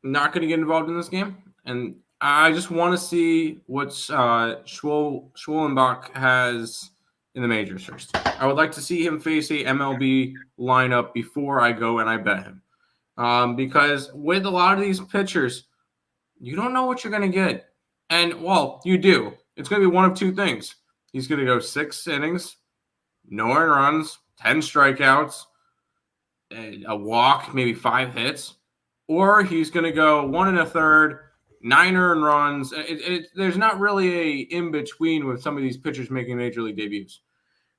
not going to get involved in this game, and I just want to see what Schwellenbach has in the majors first. I would like to see him face a MLB lineup before I go and I bet him. Because with a lot of these pitchers, you don't know what you're going to get. And, well, you do. It's going to be one of two things. He's going to go 6 innings, no earned runs, 10 strikeouts, a walk, maybe 5 hits. Or he's going to go 1 1/3, 9 earned runs. There's not really a in-between with some of these pitchers making major league debuts,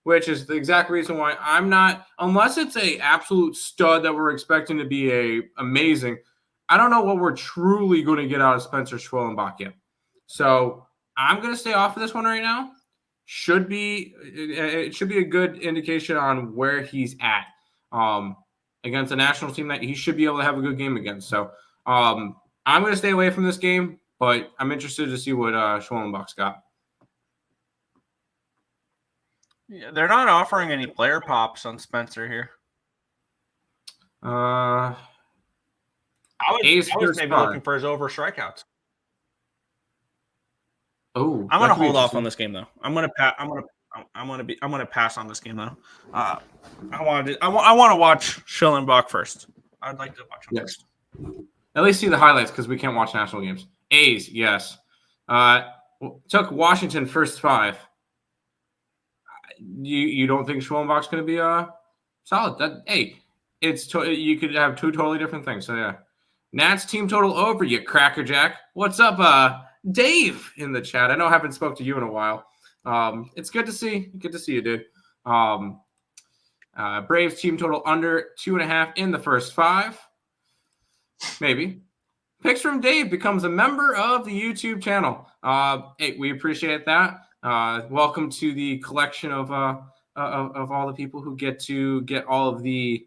which is the exact reason why I'm not, unless it's a absolute stud that we're expecting to be amazing, I don't know what we're truly going to get out of Spencer Schwellenbach yet. So I'm going to stay off of this one right now. It should be a good indication on where he's at against a national team that he should be able to have a good game against. So I'm going to stay away from this game, but I'm interested to see what Schwellenbach's got. Yeah, they're not offering any player pops on Spencer here. I was maybe looking for his over strikeouts. Oh, I'm going to hold off on this game though. I'm going to pass on this game though. I want to watch Schwellenbach first. I'd like to watch him first. At least see the highlights because we can't watch national games. A's, yes. Took Washington first 5. You don't think Schwellenbach's going to be solid? You could have 2 totally different things. So yeah, Nats team total over. You crackerjack. What's up, Dave in the chat? I know I haven't spoke to you in a while. It's good to see. Good to see you, dude. Braves team total under 2.5 in the first 5. Maybe. Picks from Dave becomes a member of the YouTube channel. Hey, we appreciate that. Welcome to the collection of all the people who get to get all of the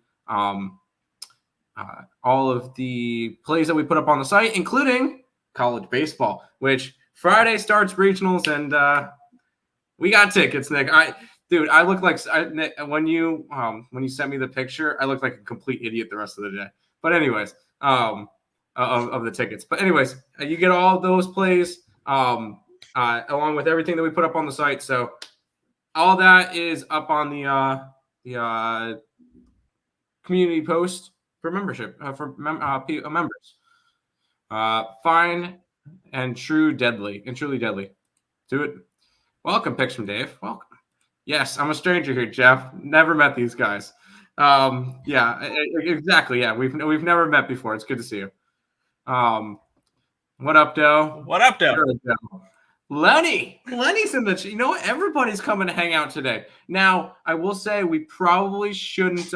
plays that we put up on the site, including college baseball, which Friday starts regionals, and we got tickets, Nick. I look like Nick, when you sent me the picture, I looked like a complete idiot the rest of the day. But anyways, of the tickets. But anyways, you get all those plays along with everything that we put up on the site. So all that is up on the community post for membership members. Fine and truly deadly. Do it. Welcome, Picks from Dave. Welcome. Yes, I'm a stranger here, Jeff. Never met these guys. Yeah, exactly. Yeah, we've never met before. It's good to see you. What up, Doe? What up, Doe? Lenny's in the. You know what? Everybody's coming to hang out today. Now, I will say we probably shouldn't.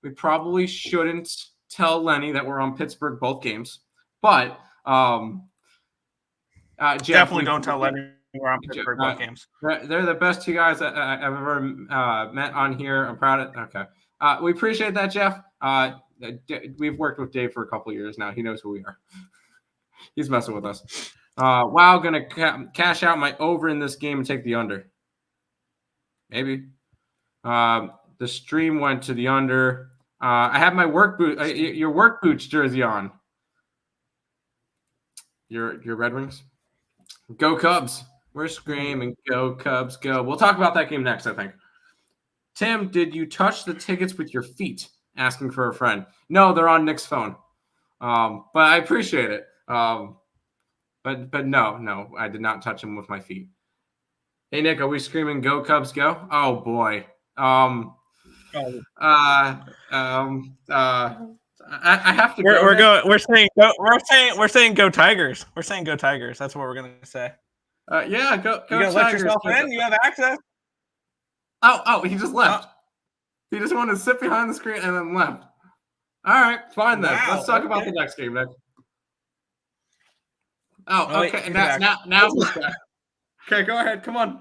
We probably shouldn't tell Lenny that we're on Pittsburgh both games. But Jeff, definitely don't tell Lenny we're on Pittsburgh both games. They're the best 2 guys that I've ever met on here. I'm proud of. Okay, we appreciate that, Jeff. We've worked with Dave for a couple of years now. He knows who we are. He's messing with us. Wow, gonna cash out my over in this game and take the under. Maybe. The stream went to the under. I have my work boot, your work boots jersey on. Your Red Wings. Go Cubs. We're screaming, go Cubs, go. We'll talk about that game next, I think. Tim, did you touch the tickets with your feet? Asking for a friend. No, they're on Nick's phone. But I appreciate it. But no, I did not touch them with my feet. Hey, Nick, are we screaming, go Cubs, go? Oh, boy. I have to go. We're saying go Tigers. We're saying go Tigers. That's what we're gonna say. Yeah, go You gonna Tigers. let yourself in? You have access. Oh, he just left. He just wanted to sit behind the screen and then left. All right, fine then. Wow, Let's talk about the next game, Nick. Oh, wait, okay. Now he's back. Okay, go ahead. Come on.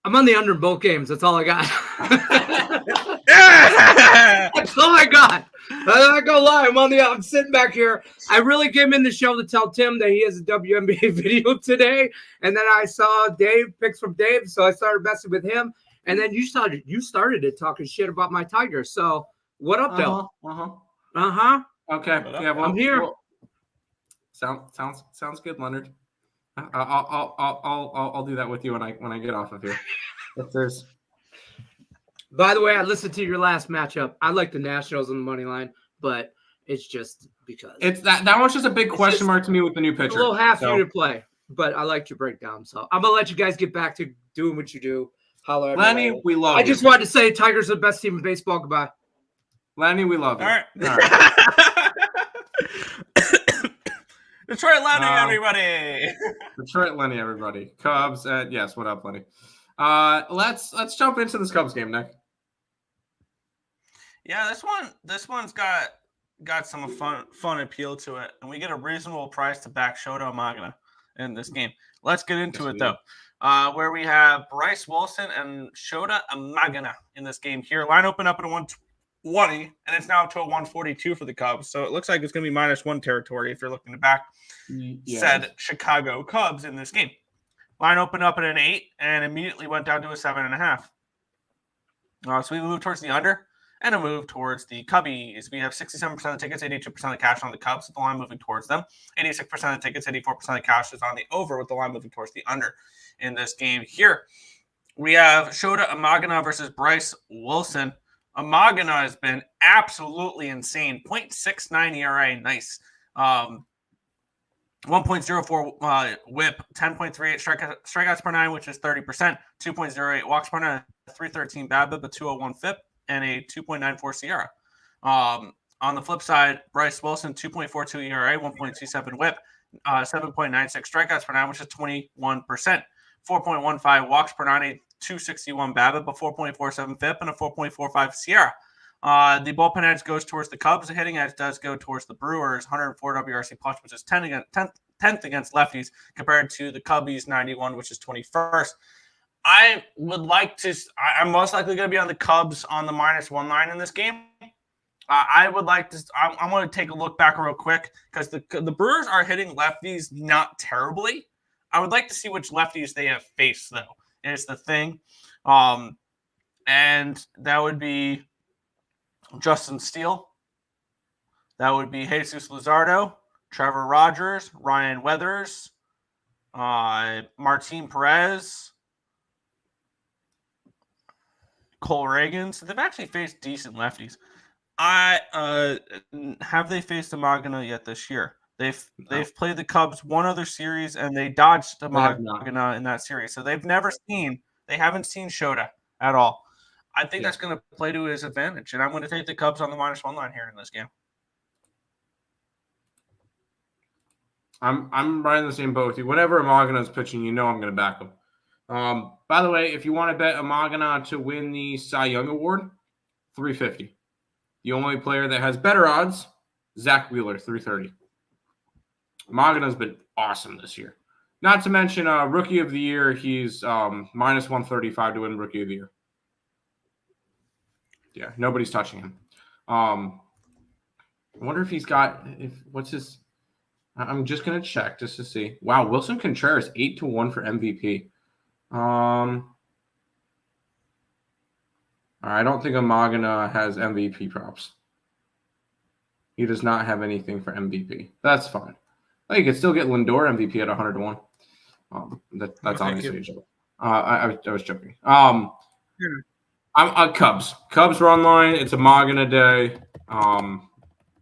I'm on the under in both games. That's all I got. That's all I got. I'm not gonna lie. I'm sitting back here. I really came in the show to tell Tim that he has a WNBA video today, and then I saw picks from Dave, so I started messing with him. And then you started it talking shit about my Tigers. So what up, Bill? Okay. Yeah, well, I'm here. Well, sounds good, Leonard. I'll do that with you when I get off of here. If there's. By the way, I listened to your last matchup. I like the Nationals on the money line, but it's just because it's that one's just a big question mark to me with the new pitcher. A little half year to play, but I liked your breakdown. So I'm gonna let you guys get back to doing what you do. Holler at Lenny, me. we love you. I just wanted to say Tigers are the best team in baseball. Goodbye. Lenny, we love you. All right. Detroit Lenny, everybody. Detroit Lenny, everybody. Cubs. Yes, what up, Lenny? Let's jump into this Cubs game, Nick. Yeah, this one's got some fun appeal to it, and we get a reasonable price to back Shota Umagana in this game. Let's get into it though. Where we have Bryce Wilson and Shota Umagana in this game here. Line open up at a 120, and it's now to a 142 for the Cubs. So it looks like it's going to be -1 territory if you're looking to back said Chicago Cubs in this game. Line opened up at an 8 and immediately went down to a 7.5. So we move towards the under and a move towards the Cubbies. We have 67% of the tickets, 82% of the cash on the Cubs with the line moving towards them. 86% of the tickets, 84% of the cash is on the over with the line moving towards the under in this game here. We have Shota Umagana versus Bryce Wilson. Umagana has been absolutely insane. 0.69 ERA, nice. 1.04 whip, 10.38 strikeouts per 9, which is 30%, 2.08 walks per 9, 313 BABIP, a 201 FIP, and a 2.94 SIERA. On the flip side, Bryce Wilson, 2.42 ERA, 1.27 whip, 7.96 strikeouts per 9, which is 21%, 4.15 walks per 9, a 261 BABIP, a 4.47 FIP, and a 4.45 SIERA. The bullpen edge goes towards the Cubs. The hitting edge does go towards the Brewers, 104 WRC plus, which is 10th against lefties, compared to the Cubbies 91, which is 21st. I would like to. I'm most likely going to be on the Cubs on the -1 line in this game. I would like to. I'm going to take a look back real quick because the Brewers are hitting lefties not terribly. I would like to see which lefties they have faced, though. Is the thing, and that would be Justin Steele. That would be Jesus Luzardo, Trevor Rogers, Ryan Weathers, Martin Perez, Cole Reagan. So they've actually faced decent lefties. Have they faced Umagana yet this year? They've played the Cubs one other series and they dodged Umagana in that series. So they haven't seen Shota at all. I think that's going to play to his advantage, and I'm going to take the Cubs on the -1 line here in this game. I'm right in the same boat with you. Whenever Umagana is pitching, I'm going to back him. By the way, if you want to bet Umagana to win the Cy Young Award, $350. The only player that has better odds, Zach Wheeler, $330. Umagana's been awesome this year. Not to mention Rookie of the Year, he's -135 to win Rookie of the Year. Yeah, nobody's touching him. I wonder if he's got what's his. I'm just gonna check just to see. Wow, Wilson Contreras 8-1 for MVP. I don't think Amagana has MVP props. He does not have anything for MVP. That's fine. Oh, you could still get Lindor MVP at 100 to 1. That's Thank obviously you. a joke. I was joking. I'm Cubs. Cubs are online. It's Amagana day.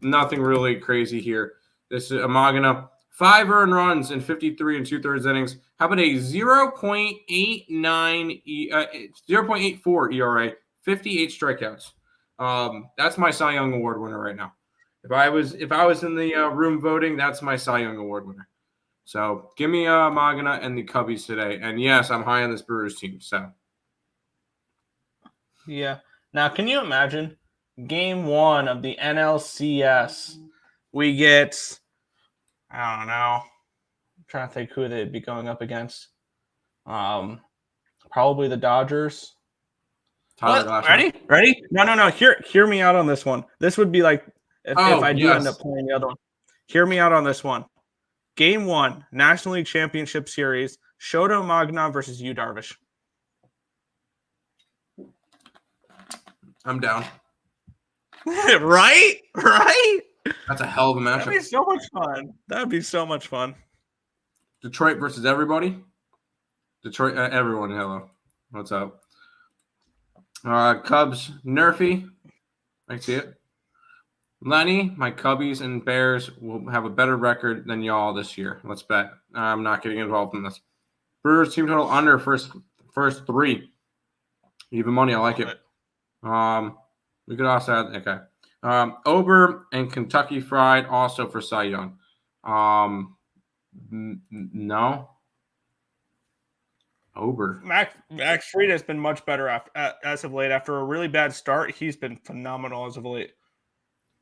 Nothing really crazy here. This is Amagana. 5 earned runs in 53 and 2/3 innings. How about a 0.84 ERA, 58 strikeouts? That's my Cy Young Award winner right now. If I was in the room voting, that's my Cy Young Award winner. So give me Magana and the Cubbies today. And yes, I'm high on this Brewers team. So Yeah. Now, can you imagine game 1 of the NLCS? We get, I don't know. I'm trying to think who they'd be going up against. Probably the Dodgers. Ready? No. Hear me out on this one. This would be like if I do end up playing the other one. Hear me out on this one. Game 1, National League Championship Series, Shota Umagana versus Yu Darvish. I'm down. Right? That's a hell of a matchup. That'd be so much fun. Detroit versus everybody. Detroit, everyone, hello. What's up? Cubs, Nerfy. I can see it. Lenny, my Cubbies and Bears will have a better record than y'all this year. Let's bet. I'm not getting involved in this. Brewers team total under first 3. Even money, I like it. We could also add okay. Ober and Kentucky Fried also for Cy Young. No. Ober. Max Fried has been much better as of late. After a really bad start, he's been phenomenal as of late.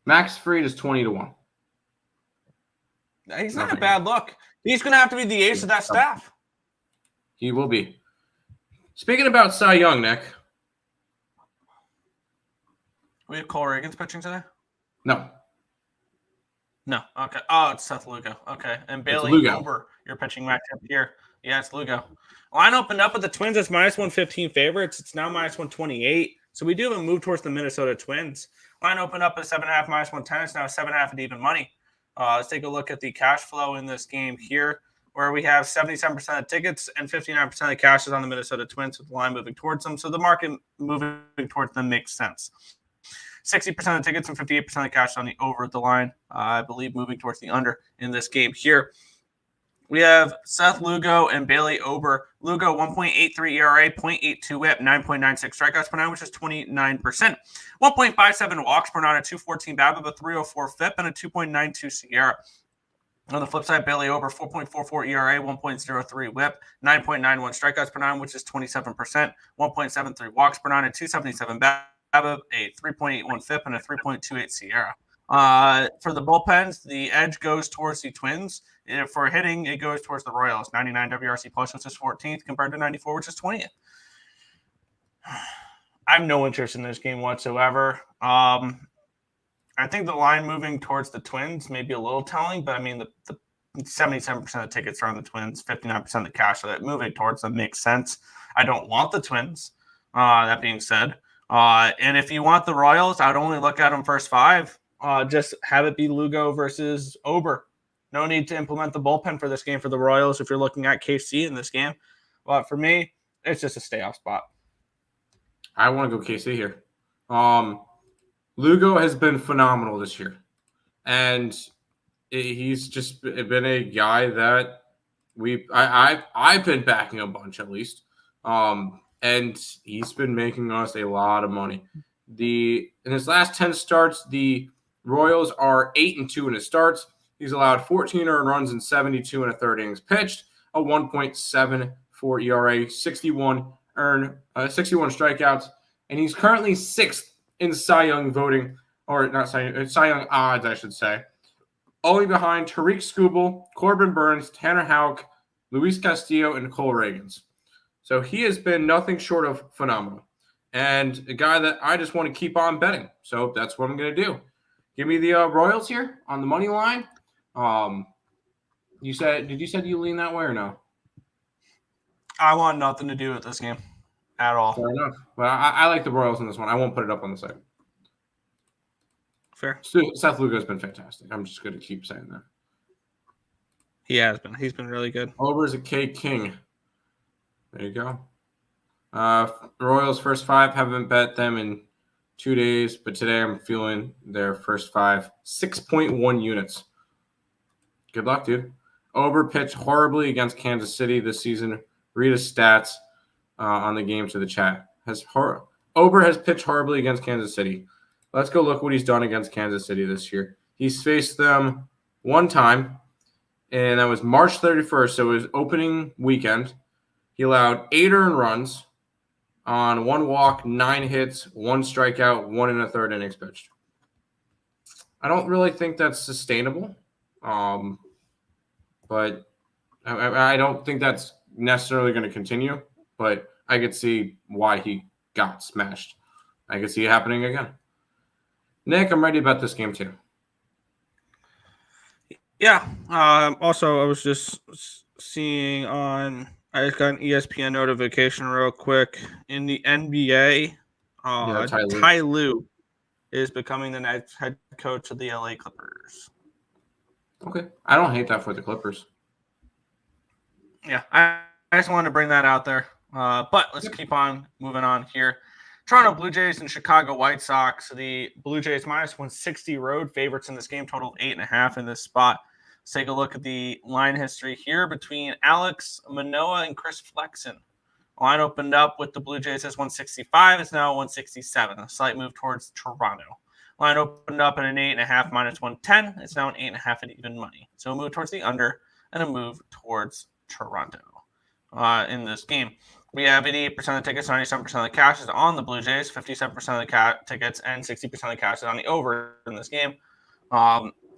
Max Fried is 20 to 1. He's not a bad look. He's going to have to be the ace of that staff. He will be. Speaking about Cy Young, Nick. We have Cole Reagan's pitching today? No. Okay. Oh, it's Seth Lugo. Okay. And Bailey Ober, your pitching matchup here. Yeah, it's Lugo. Line opened up with the Twins as -115 favorites. It's now -128. So we do have a move towards the Minnesota Twins. Line opened up at 7.5 -110. It's now 7.5 at even money. Let's take a look at the cash flow in this game here, where we have 77% of tickets and 59% of the cash is on the Minnesota Twins with the line moving towards them. So the market moving towards them makes sense. 60% of tickets and 58% of the cash on the over at the line. I believe moving towards the under in this game here. We have Seth Lugo and Bailey Ober. Lugo, 1.83 ERA, 0.82 whip, 9.96 strikeouts per nine, which is 29%. 1.57 walks per nine, a 2.14 BABIP, a 3.04 FIP, and a 2.92 Sierra. On the flip side, Bailey Ober, 4.44 ERA, 1.03 whip, 9.91 strikeouts per nine, which is 27%. 1.73 walks per nine, a 2.77 BABIP, a 3.81 FIP, and a 3.28 Sierra. For the bullpens, the edge goes towards the Twins. For hitting, it goes towards the Royals. 99 WRC plus, which is 14th, compared to 94, which is 20th. I have no interest in this game whatsoever. I think the line moving towards the Twins may be a little telling, but I mean, the 77% of tickets are on the Twins, 59% of the cash, so that moving towards them makes sense. I don't want the Twins, that being said. And if you want the Royals, I'd only look at them first 5. Just have it be Lugo versus Ober. No need to implement the bullpen for this game for the Royals if you're looking at KC in this game. But for me, it's just a stay-off spot. I want to go KC here. Lugo has been phenomenal this year. And he's just been a guy that I've been backing a bunch at least. And he's been making us a lot of money. In his last 10 starts, the Royals are 8-2 in his starts. He's allowed 14 earned runs in 72 and a third innings pitched, a 1.74 ERA, 61 strikeouts, and he's currently 6th in Cy Young voting, or not Cy Young odds, I should say. Only behind Tariq Skubal, Corbin Burns, Tanner Houck, Luis Castillo, and Cole Reagans. So he has been nothing short of phenomenal. And a guy that I just want to keep on betting. So that's what I'm going to do. Give me the Royals here on the money line. Did you say you lean that way or no? I want nothing to do with this game at all. Fair enough. But I like the Royals in this one. I won't put it up on the site. Fair. Seth Lugo has been fantastic. I'm just going to keep saying that. He has been. He's been really good. Over is a K King. There you go. Royals first 5, haven't bet them in 2 days, but today I'm feeling their first 5, 6.1 units. Good luck, dude. Over pitched horribly against Kansas City this season. Read his stats on the game to the chat. Ober has pitched horribly against Kansas City. Let's go look what he's done against Kansas City this year. He's faced them one time, and that was March 31st, so it was opening weekend. He allowed 8 earned runs on 1 walk, 9 hits, 1 strikeout, 1 1/3 innings pitched. I don't really think that's sustainable, but I don't think that's necessarily going to continue, but I could see why he got smashed. I could see it happening again. Nick, I'm ready about this game too. Yeah. Also, I was just seeing I just got an ESPN notification real quick. In the NBA, Ty Lue is becoming the next head coach of the LA Clippers. Okay. I don't hate that for the Clippers. Yeah, I just wanted to bring that out there. But let's keep on moving on here. Toronto Blue Jays and Chicago White Sox. The Blue Jays minus 160 road favorites in this game, total 8.5 in this spot. Let's take a look at the line history here between Alex Manoah and Chris Flexen. Line opened up with the Blue Jays as 165. It's now 167, a slight move towards Toronto. Line opened up at an 8.5 minus 110. It's now an 8.5 at even money. So a move towards the under and a move towards Toronto in this game. We have 88% of the tickets, 97% of the cash is on the Blue Jays, 57% of the tickets, and 60% of the cash is on the over in this game.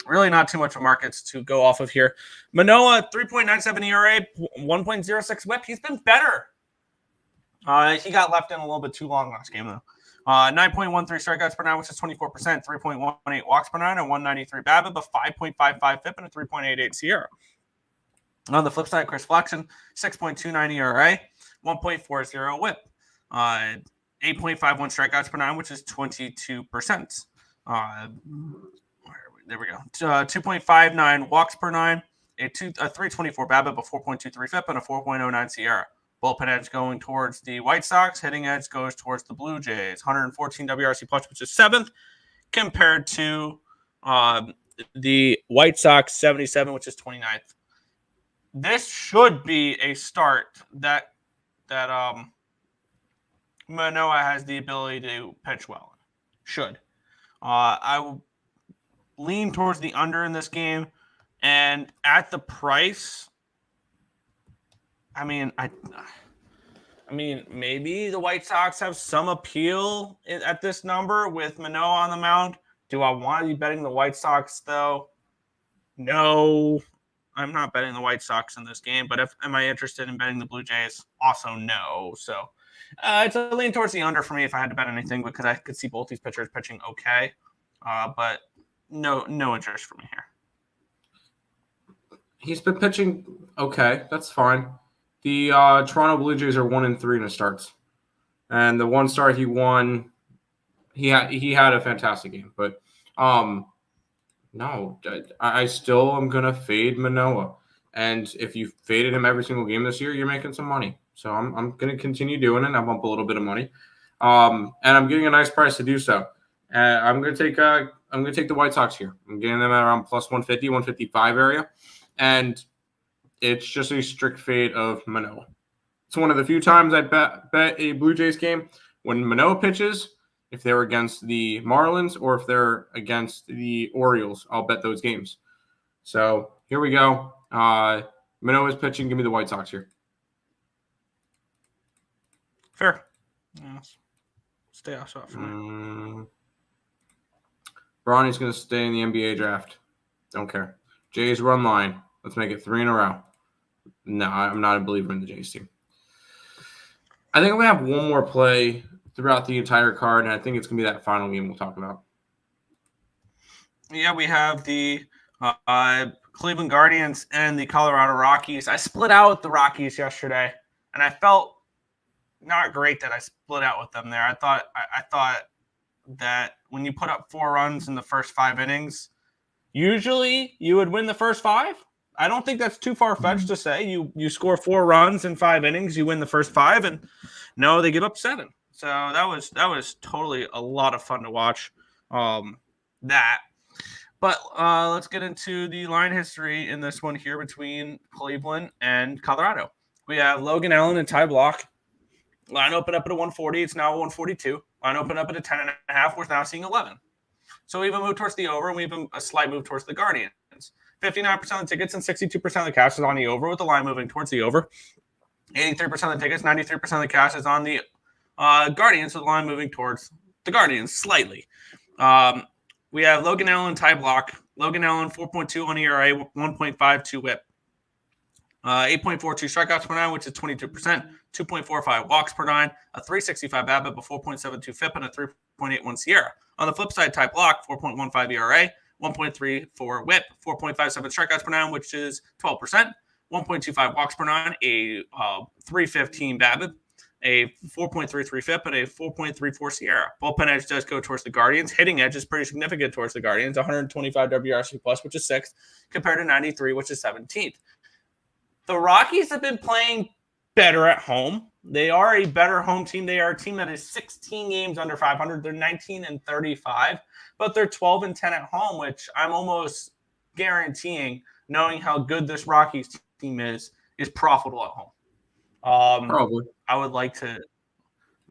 Really not too much of markets to go off of here. Manoah, 3.97 ERA, 1.06 whip. He's been better. He got left in a little bit too long last game, though. 9.13 strikeouts per 9, which is 24%, 3.18 walks per 9, and 193 BABIP, a 5.55 FIP, and a 3.88 SIERA. On the flip side, Chris Flexen, 6.29 ERA, 1.40 whip, 8.51 strikeouts per 9, which is 22%. There we go. 2.59 walks per 9, a 324 BABIP, a 4.23 FIP, and a 4.09 SIERA. Bullpen edge going towards the White Sox. Hitting edge goes towards the Blue Jays. 114 WRC plus, which is 7th, compared to the White Sox 77, which is 29th. This should be a start that Manoah has the ability to pitch well. Should. I will lean towards the under in this game, and at the price, I mean, maybe the White Sox have some appeal at this number with Manoah on the mound. Do I want to be betting the White Sox, though? No, I'm not betting the White Sox in this game. But am I interested in betting the Blue Jays? Also, no. So it's a lean towards the under for me if I had to bet anything, because I could see both these pitchers pitching okay. But no interest for me here. He's been pitching okay. That's fine. The Toronto Blue Jays are 1-3 in his starts, and the one start he won, he had a fantastic game. But no, I still am gonna fade Manoah, and if you faded him every single game this year, you're making some money. So I'm gonna continue doing it. I'm up a little bit of money, and I'm getting a nice price to do so. I'm gonna take the White Sox here. I'm getting them at around plus 150, 155 area, and it's just a strict fade of Manoah. It's one of the few times I bet a Blue Jays game when Manoah pitches. If they're against the Marlins or if they're against the Orioles, I'll bet those games. So here we go. Manoah's pitching. Give me the White Sox here. Fair. Yes. Stay off for me. Bronny's going to stay in the NBA draft. Don't care. Jays run line. Let's make it 3 in a row. No, I'm not a believer in the Jays team. I think I'm going to have one more play throughout the entire card, and I think it's going to be that final game we'll talk about. Yeah, we have the Cleveland Guardians and the Colorado Rockies. I split out the Rockies yesterday, and I felt not great that I split out with them there. I thought that when you put up 4 runs in the first 5 innings, usually you would win the first 5. I don't think that's too far-fetched to say. You score 4 runs in 5 innings, you win the first 5, and no, they give up 7. So that was totally a lot of fun to watch. That. But let's get into the line history in this one here between Cleveland and Colorado. We have Logan Allen and Ty Block. Line opened up at a 140. It's now a 142. Line opened up at a 10.5. We're now seeing 11. So we have a move towards the over, and we have a slight move towards the Guardians. 59% of the tickets and 62% of the cash is on the over, with the line moving towards the over. 83% of the tickets, 93% of the cash is on the Guardians, with the line moving towards the Guardians slightly. We have Logan Allen, Ty Block. Logan Allen, 4.2 on ERA, 1.52 whip. 8.42 strikeouts per 9, which is 22%. 2.45 walks per 9. A 365 BABIP, a 4.72 FIP, and a 3.81 SIERA. On the flip side, Ty Block, 4.15 ERA, 1.34 whip, 4.57 strikeouts per 9, which is 12%. 1.25 walks per 9, a 315 BABIP, a 4.33 FIP, and a 4.34 SIERA. Bullpen edge does go towards the Guardians. Hitting edge is pretty significant towards the Guardians. 125 WRC plus, which is 6th, compared to 93, which is 17th. The Rockies have been playing better at home. They are a better home team. They are a team that is 16 games under 500. They're 19-35, but they're 12-10 at home, which I'm almost guaranteeing, knowing how good this Rockies team is profitable at home. Probably. I would like to,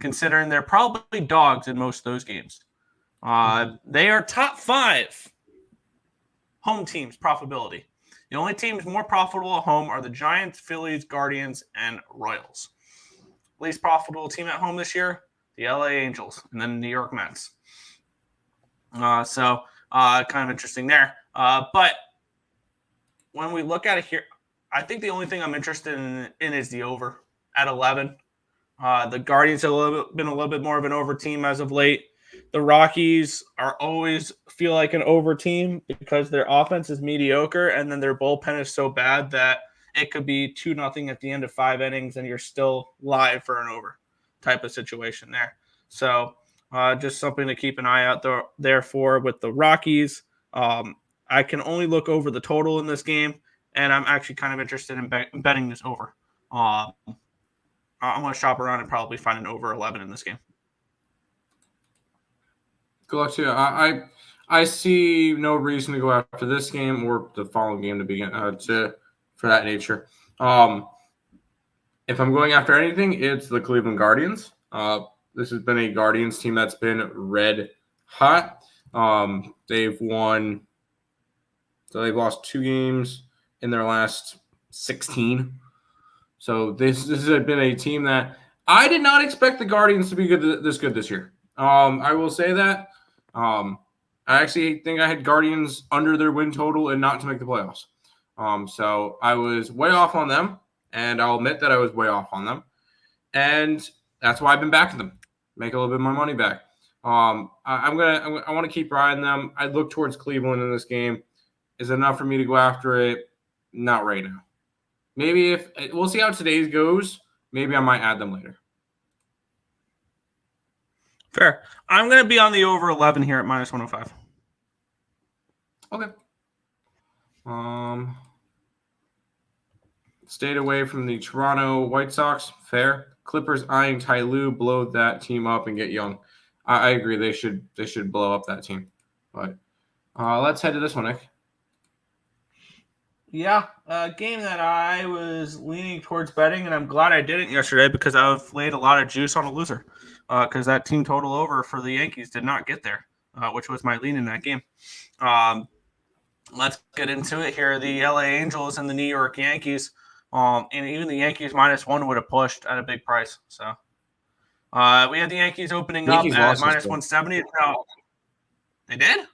considering they're probably dogs in most of those games. They are top 5 home teams profitability. The only teams more profitable at home are the Giants, Phillies, Guardians, and Royals. Least profitable team at home this year, the LA Angels, and then the New York Mets. So kind of interesting there. But when we look at it here, I think the only thing I'm interested in is the over at 11. The Guardians have been a little bit more of an over team as of late. The Rockies always feel like an over team because their offense is mediocre, and then their bullpen is so bad that it could be 2-0 at the end of 5 innings, and you're still live for an over type of situation there. So just something to keep an eye out there for with the Rockies. I can only look over the total in this game, and I'm actually kind of interested in betting this over. I'm going to shop around and probably find an over 11 in this game. Good luck to you. I see no reason to go after this game or the following game to begin for that nature. If I'm going after anything, it's the Cleveland Guardians. This has been a Guardians team that's been red hot. They've lost 2 games in their last 16. So this has been a team that I did not expect the Guardians to be good this year. I will say that. I actually think I had Guardians under their win total and not to make the playoffs. So I was way off on them, and I'll admit that I was way off on them. And that's why I've been backing them, make a little bit more money back. I want to keep riding them. I look towards Cleveland in this game. Is it enough for me to go after it? Not right now. Maybe if we'll see how today's goes. Maybe I might add them later. Fair. I'm going to be on the over 11 here at minus 105. Okay. Stayed away from the Toronto White Sox. Fair. Clippers eyeing Ty Lue, blow that team up and get young. I agree. They should blow up that team. But let's head to this one, Nick. Yeah, a game that I was leaning towards betting, and I'm glad I didn't yesterday because I've laid a lot of juice on a loser because that team total over for the Yankees did not get there, which was my lean in that game. Let's get into it here. The LA Angels and the New York Yankees, and even the Yankees -1 would have pushed at a big price. So we had the Yankees opening up at minus 170. No, they did?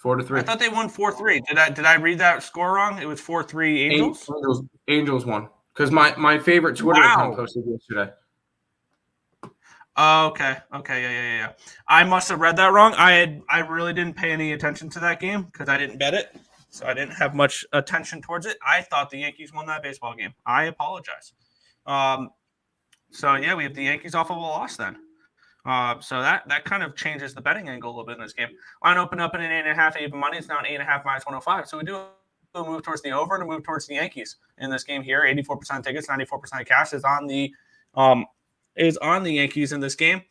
4-3. I thought they won 4-3. Did I read that score wrong? It was 4-3 Angels? Angels won. Because my favorite Twitter account posted yesterday. Oh, okay. Yeah. I must have read that wrong. I really didn't pay any attention to that game because I didn't bet it. So I didn't have much attention towards it. I thought the Yankees won that baseball game. I apologize. So yeah, we have the Yankees off of a loss then. So that kind of changes the betting angle a little bit in this game. Line opened up in an 8.5 even money. It's now an 8.5 minus 105. So we do a move towards the over and a move towards the Yankees in this game here. 84% tickets, 94% cash is on the Yankees in this game.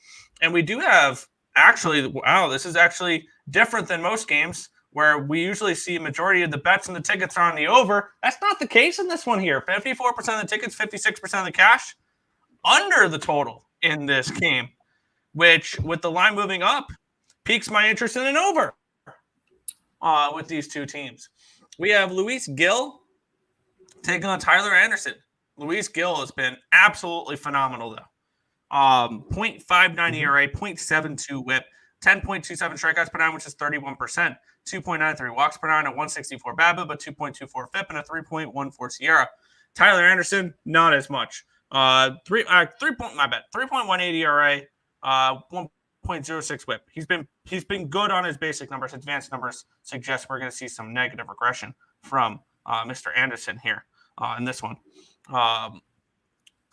And we do have this is actually different than most games where we usually see a majority of the bets and the tickets are on the over. That's not the case in this one here. 54% of the tickets, 56% of the cash under the total in this game, which with the line moving up piques my interest in an over with these two teams. We have Luis Gil taking on Tyler Anderson. Luis Gil has been absolutely phenomenal, though. 0.59 ERA, 0.72 whip, 10.27 strikeouts per nine, which is 31%, 2.93 walks per nine, a 164 BABIP, but 2.24 FIP, and a 3.14 SIERA. Tyler Anderson, not as much. 3.18 ERA, 1.06 whip. He's been good on his basic numbers. Advanced numbers suggest we're going to see some negative regression from Mr. Anderson here in this one.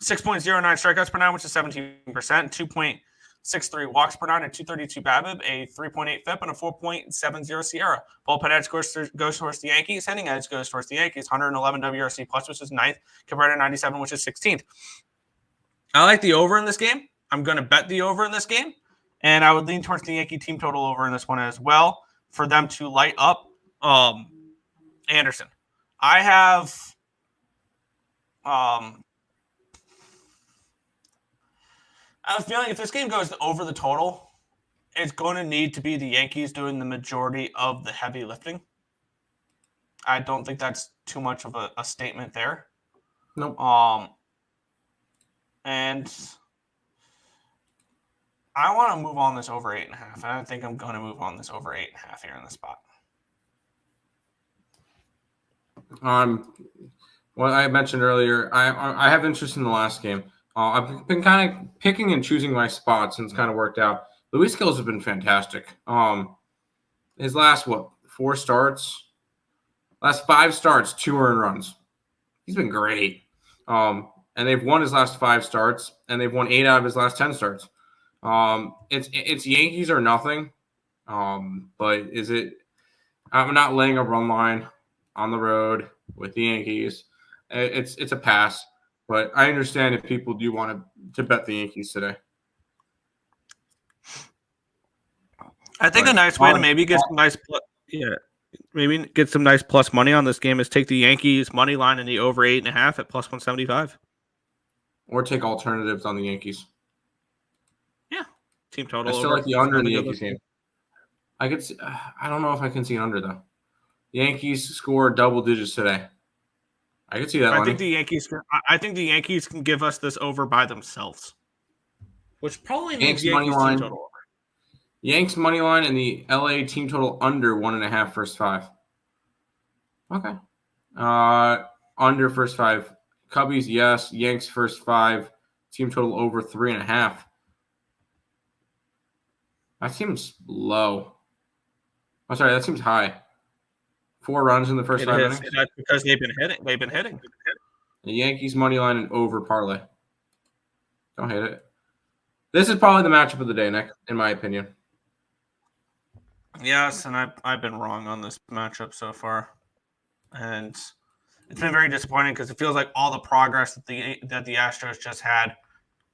6.09 strikeouts per nine, which is 17%, 2.63 walks per nine, a 232 BABIP, a 3.8 FIP, and a 4.70 SIERA. Bullpen edge goes towards the Yankees. Hitting edge goes towards the Yankees. 111 WRC plus, which is 9th, compared to 97, which is 16th. I like the over in this game. I'm going to bet the over in this game, and I would lean towards the Yankee team total over in this one as well for them to light up Anderson. I have I have a feeling if this game goes over the total, it's going to need to be the Yankees doing the majority of the heavy lifting. I don't think that's too much of a statement there. Nope. And I want to move on this over 8.5. And I think I'm going to move on this over 8.5 here in the spot. What I mentioned earlier, I have interest in the last game. I've been kind of picking and choosing my spots, and it's kind of worked out. Luis Gil has been fantastic. His last, 4 starts? Last 5 starts, 2 earned runs. He's been great. And they've won his last 5 starts, and they've won 8 out of his last 10 starts. It's Yankees or nothing. But is it – I'm not laying a run line on the road with the Yankees. It's a pass. But I understand if people do want to bet the Yankees today. I think a nice way to maybe get some nice maybe get some nice plus money on this game is take the Yankees money line in the over 8.5 at plus 175. Or take alternatives on the Yankees. Yeah. Team total. I still like the under in the Yankees game. I don't know if I can see an under, though. Yankees score double digits today. I can see that. I think the Yankees can give us this over by themselves, which probably means Yankees team total over. Yanks money line and the LA team total under 1.5 first 5. Okay. Under first 5. Cubbies, yes. Yanks first 5. Team total over 3.5. That seems low. I'm sorry, that seems high. 4 runs in the first 5 innings. That's because they've been hitting. The Yankees money line and over parlay. Don't hate it. This is probably the matchup of the day, Nick, in my opinion. Yes, and I've been wrong on this matchup so far, and it's been very disappointing because it feels like all the progress that the Astros just had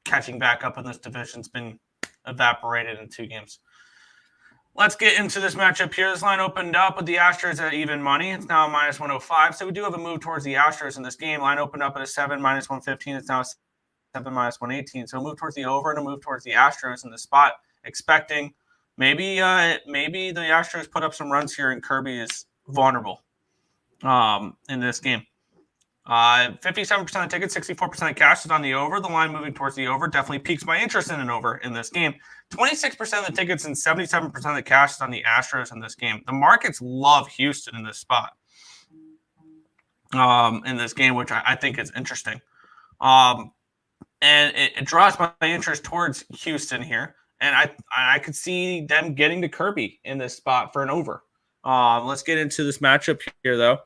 catching back up in this division's been evaporated in 2 games. Let's get into this matchup here. This line opened up with the Astros at even money. It's now minus 105. So we do have a move towards the Astros in this game. Line opened up at a 7 minus 115. It's now 7 minus 118. So a move towards the over and a move towards the Astros in the spot, expecting maybe the Astros put up some runs here and Kirby is vulnerable in this game. 57% of tickets, 64% of cash is on the over. The line moving towards the over definitely piques my interest in an over in this game. 26% of the tickets and 77% of the cash is on the Astros in this game. The markets love Houston in this spot in this game, which I think is interesting. And it draws my interest towards Houston here. And I could see them getting to Kirby in this spot for an over. Let's get into this matchup here, though,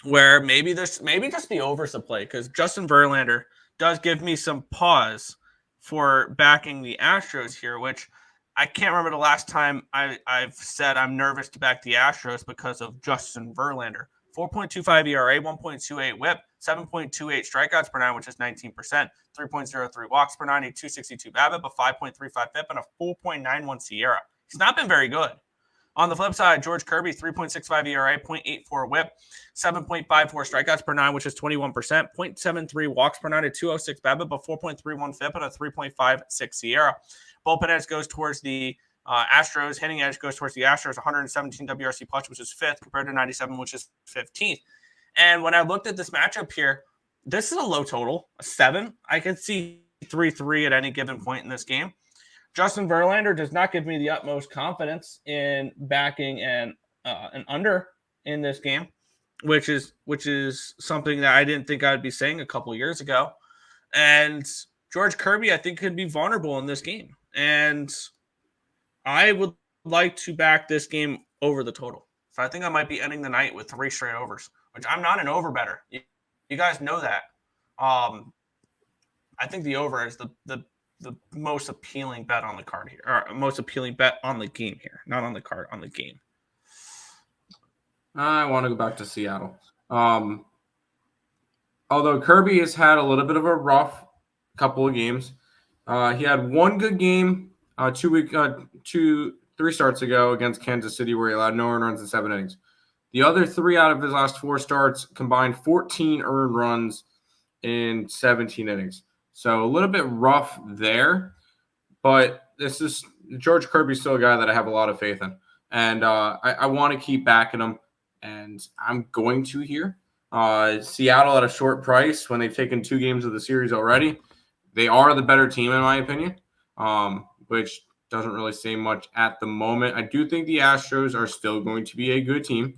where maybe just the overs to play because Justin Verlander does give me some pause for backing the Astros here, which I can't remember the last time I've said I'm nervous to back the Astros because of Justin Verlander. 4.25 ERA, 1.28 WHIP, 7.28 strikeouts per nine, which is 19%, 3.03 walks per nine, a 262 BABIP, a 5.35 FIP, and a 4.91 SIERA. He's not been very good. On the flip side, George Kirby, 3.65 ERA, 0.84 WHIP, 7.54 strikeouts per nine, which is 21%, 0.73 walks per nine, a 206 BABIP, a 4.31 FIP, and a 3.56 SIERA. Bullpen edge goes towards the Astros. Hitting edge goes towards the Astros, 117 WRC plus, which is 5th, compared to 97, which is 15th. And when I looked at this matchup here, this is a low total, a 7. I could see 3-3 at any given point in this game. Justin Verlander does not give me the utmost confidence in backing an under in this game, which is something that I didn't think I would be saying a couple years ago. And George Kirby, I think, could be vulnerable in this game. And I would like to back this game over the total. So I think I might be ending the night with 3 straight overs, which I'm not an over better. You guys know that. I think the over is the most appealing bet on the card here, or most appealing bet on the game here, not on the card, on the game. I want to go back to Seattle. Although Kirby has had a little bit of a rough couple of games. He had one good game 3 starts ago against Kansas City where he allowed no earned runs in 7 innings. The other 3 out of his last 4 starts combined 14 earned runs in 17 innings. So a little bit rough there, but this is George Kirby's still a guy that I have a lot of faith in. And I want to keep backing him, and I'm going to here. Seattle at a short price when they've taken 2 games of the series already. They are the better team, in my opinion, which doesn't really say much at the moment. I do think the Astros are still going to be a good team.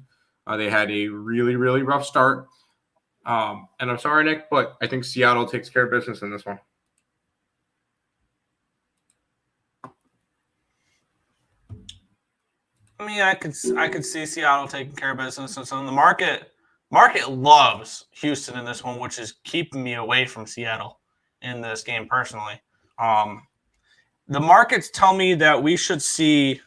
They had a really, really rough start. And I'm sorry, Nick, but I think Seattle takes care of business in this one. I mean, I could see Seattle taking care of business, and so the market loves Houston in this one, which is keeping me away from Seattle in this game personally. The markets tell me that we should see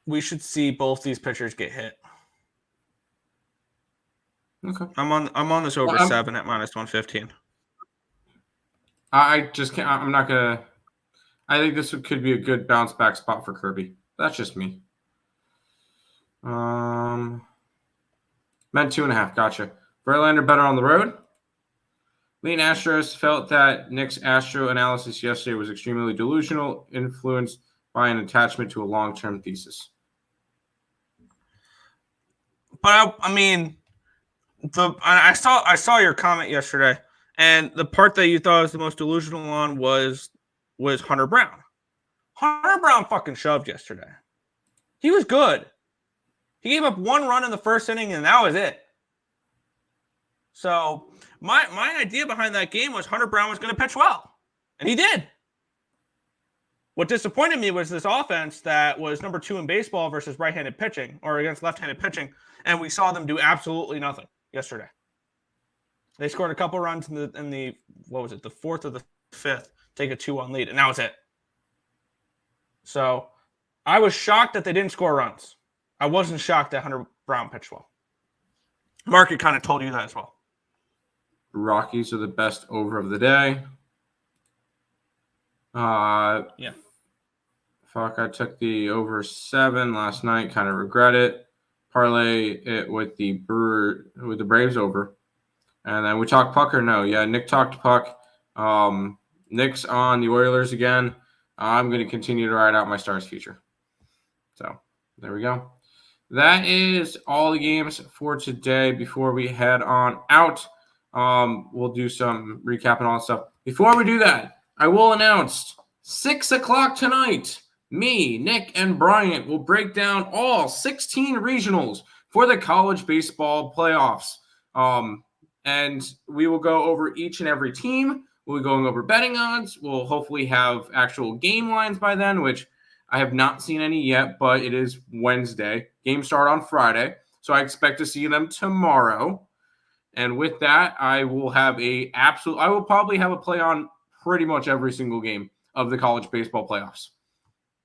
both these pitchers get hit. Okay. I'm on this over 7 at -115. I just can't. I'm not gonna. I think this could be a good bounce back spot for Kirby. That's just me. Meant 2.5. Gotcha. Verlander better on the road. Lean Astros felt that Nick's Astro analysis yesterday was extremely delusional, influenced by an attachment to a long-term thesis. But I mean, I saw your comment yesterday, and the part that you thought was the most delusional on was Hunter Brown. Hunter Brown fucking shoved yesterday. He was good. He gave up 1 run in the first inning, and that was it. So my idea behind that game was Hunter Brown was going to pitch well, and he did. What disappointed me was this offense that was number 2 in baseball versus right-handed pitching or against left-handed pitching, and we saw them do absolutely nothing yesterday. They scored a couple runs in the what was it, the 4th or the 5th, take a 2-1 lead, and that was it. So I was shocked that they didn't score runs. I wasn't shocked that Hunter Brown pitched well. Market kind of told you that as well. Rockies are the best over of the day. Yeah. Fuck, I took the over 7 last night. Kind of regret it. Parlay it with the Braves over. And then we talked puck or no? Yeah, Nick talked puck. Nick's on the Orioles again. I'm going to continue to ride out my Stars future. So there we go. That is all the games for today. Before we head on out, we'll do some recap and all that stuff. Before we do that, I will announce 6 o'clock tonight, me, Nick, and Bryant will break down all 16 regionals for the college baseball playoffs. And we will go over each and every team. We'll be going over betting odds. We'll hopefully have actual game lines by then, which I have not seen any yet, but it is Wednesday. Games start on Friday. So I expect to see them tomorrow. And with that, I will probably have a play on pretty much every single game of the college baseball playoffs.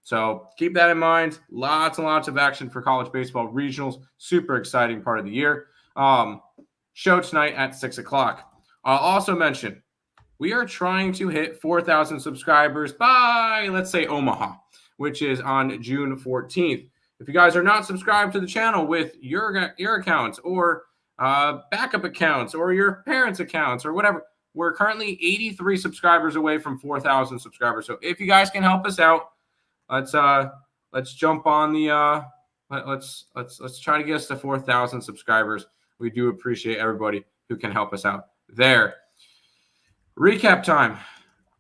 So keep that in mind. Lots and lots of action for college baseball regionals. Super exciting part of the year. Show tonight at 6 o'clock. I'll also mention we are trying to hit 4,000 subscribers by, let's say, Omaha, which is on June 14th. If you guys are not subscribed to the channel with your accounts or backup accounts or your parents' accounts or whatever, we're currently 83 subscribers away from 4,000 subscribers. So if you guys can help us out, let's jump on the let's try to get us to 4,000 subscribers. We do appreciate everybody who can help us out there. Recap time.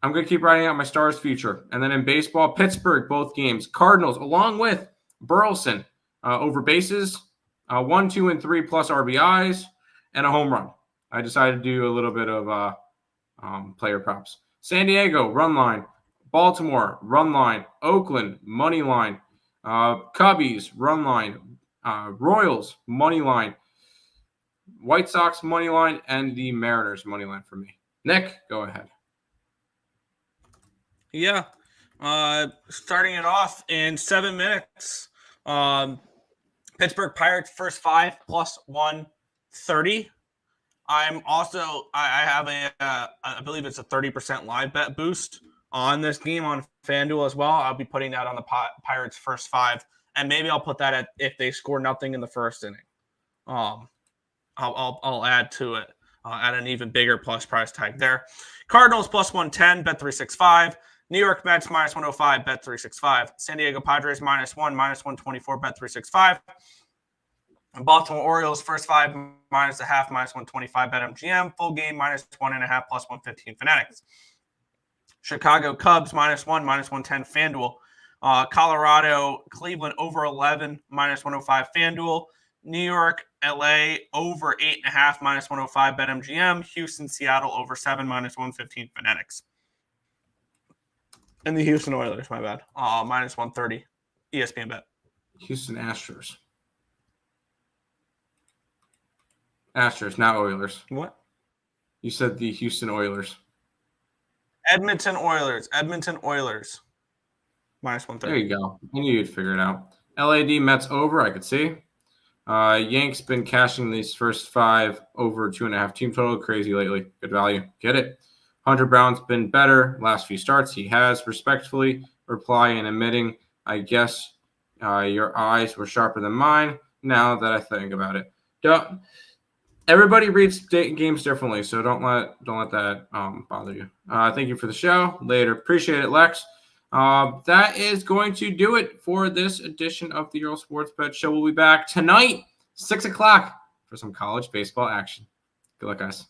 I'm going to keep writing out my Stars feature. And then in baseball, Pittsburgh, both games. Cardinals, along with Burleson, over bases, 1, 2, and 3 plus RBIs, and a home run. I decided to do a little bit of player props. San Diego, run line. Baltimore, run line. Oakland, money line. Cubbies, run line. Royals, money line. White Sox, money line. And the Mariners, money line for me. Nick, go ahead. Yeah. Starting it off in 7 minutes. Pittsburgh Pirates first 5 plus 130. I'm also I have I believe it's a 30% live bet boost on this game on FanDuel as well. I'll be putting that on the Pirates first 5, and maybe I'll put that at if they score nothing in the first inning. I'll add to it at an even bigger plus price tag there. Cardinals plus 110, bet 365. New York Mets minus 105, bet 365. San Diego Padres minus 1, minus 124, bet 365. Baltimore Orioles first 5 minus a half, minus 125, bet MGM. Full game minus 1.5 plus 115 Fanatics. Chicago Cubs minus 1, minus 110 FanDuel. Colorado Cleveland over 11, minus 105 FanDuel. New York LA over 8.5, minus 105 bet MGM. Houston Seattle over 7, minus 115 Fanatics. And the Houston Oilers, my bad. Minus 130 ESPN bet. Houston Astros. Astros, not Oilers. What? You said the Houston Oilers. Edmonton Oilers. Minus 130. There you go. I knew you'd figure it out. LAD Mets over, I could see. Yanks been cashing these first 5 over 2.5 team total. Crazy lately. Good value. Get it. Hunter Brown's been better last few starts. He has. Respectfully reply and admitting, I guess your eyes were sharper than mine now that I think about it. Everybody reads games differently, so don't let that bother you. Thank you for the show. Later. Appreciate it, Lex. That is going to do it for this edition of the Earle Sports Bet Show. We'll be back tonight, 6 o'clock, for some college baseball action. Good luck, guys.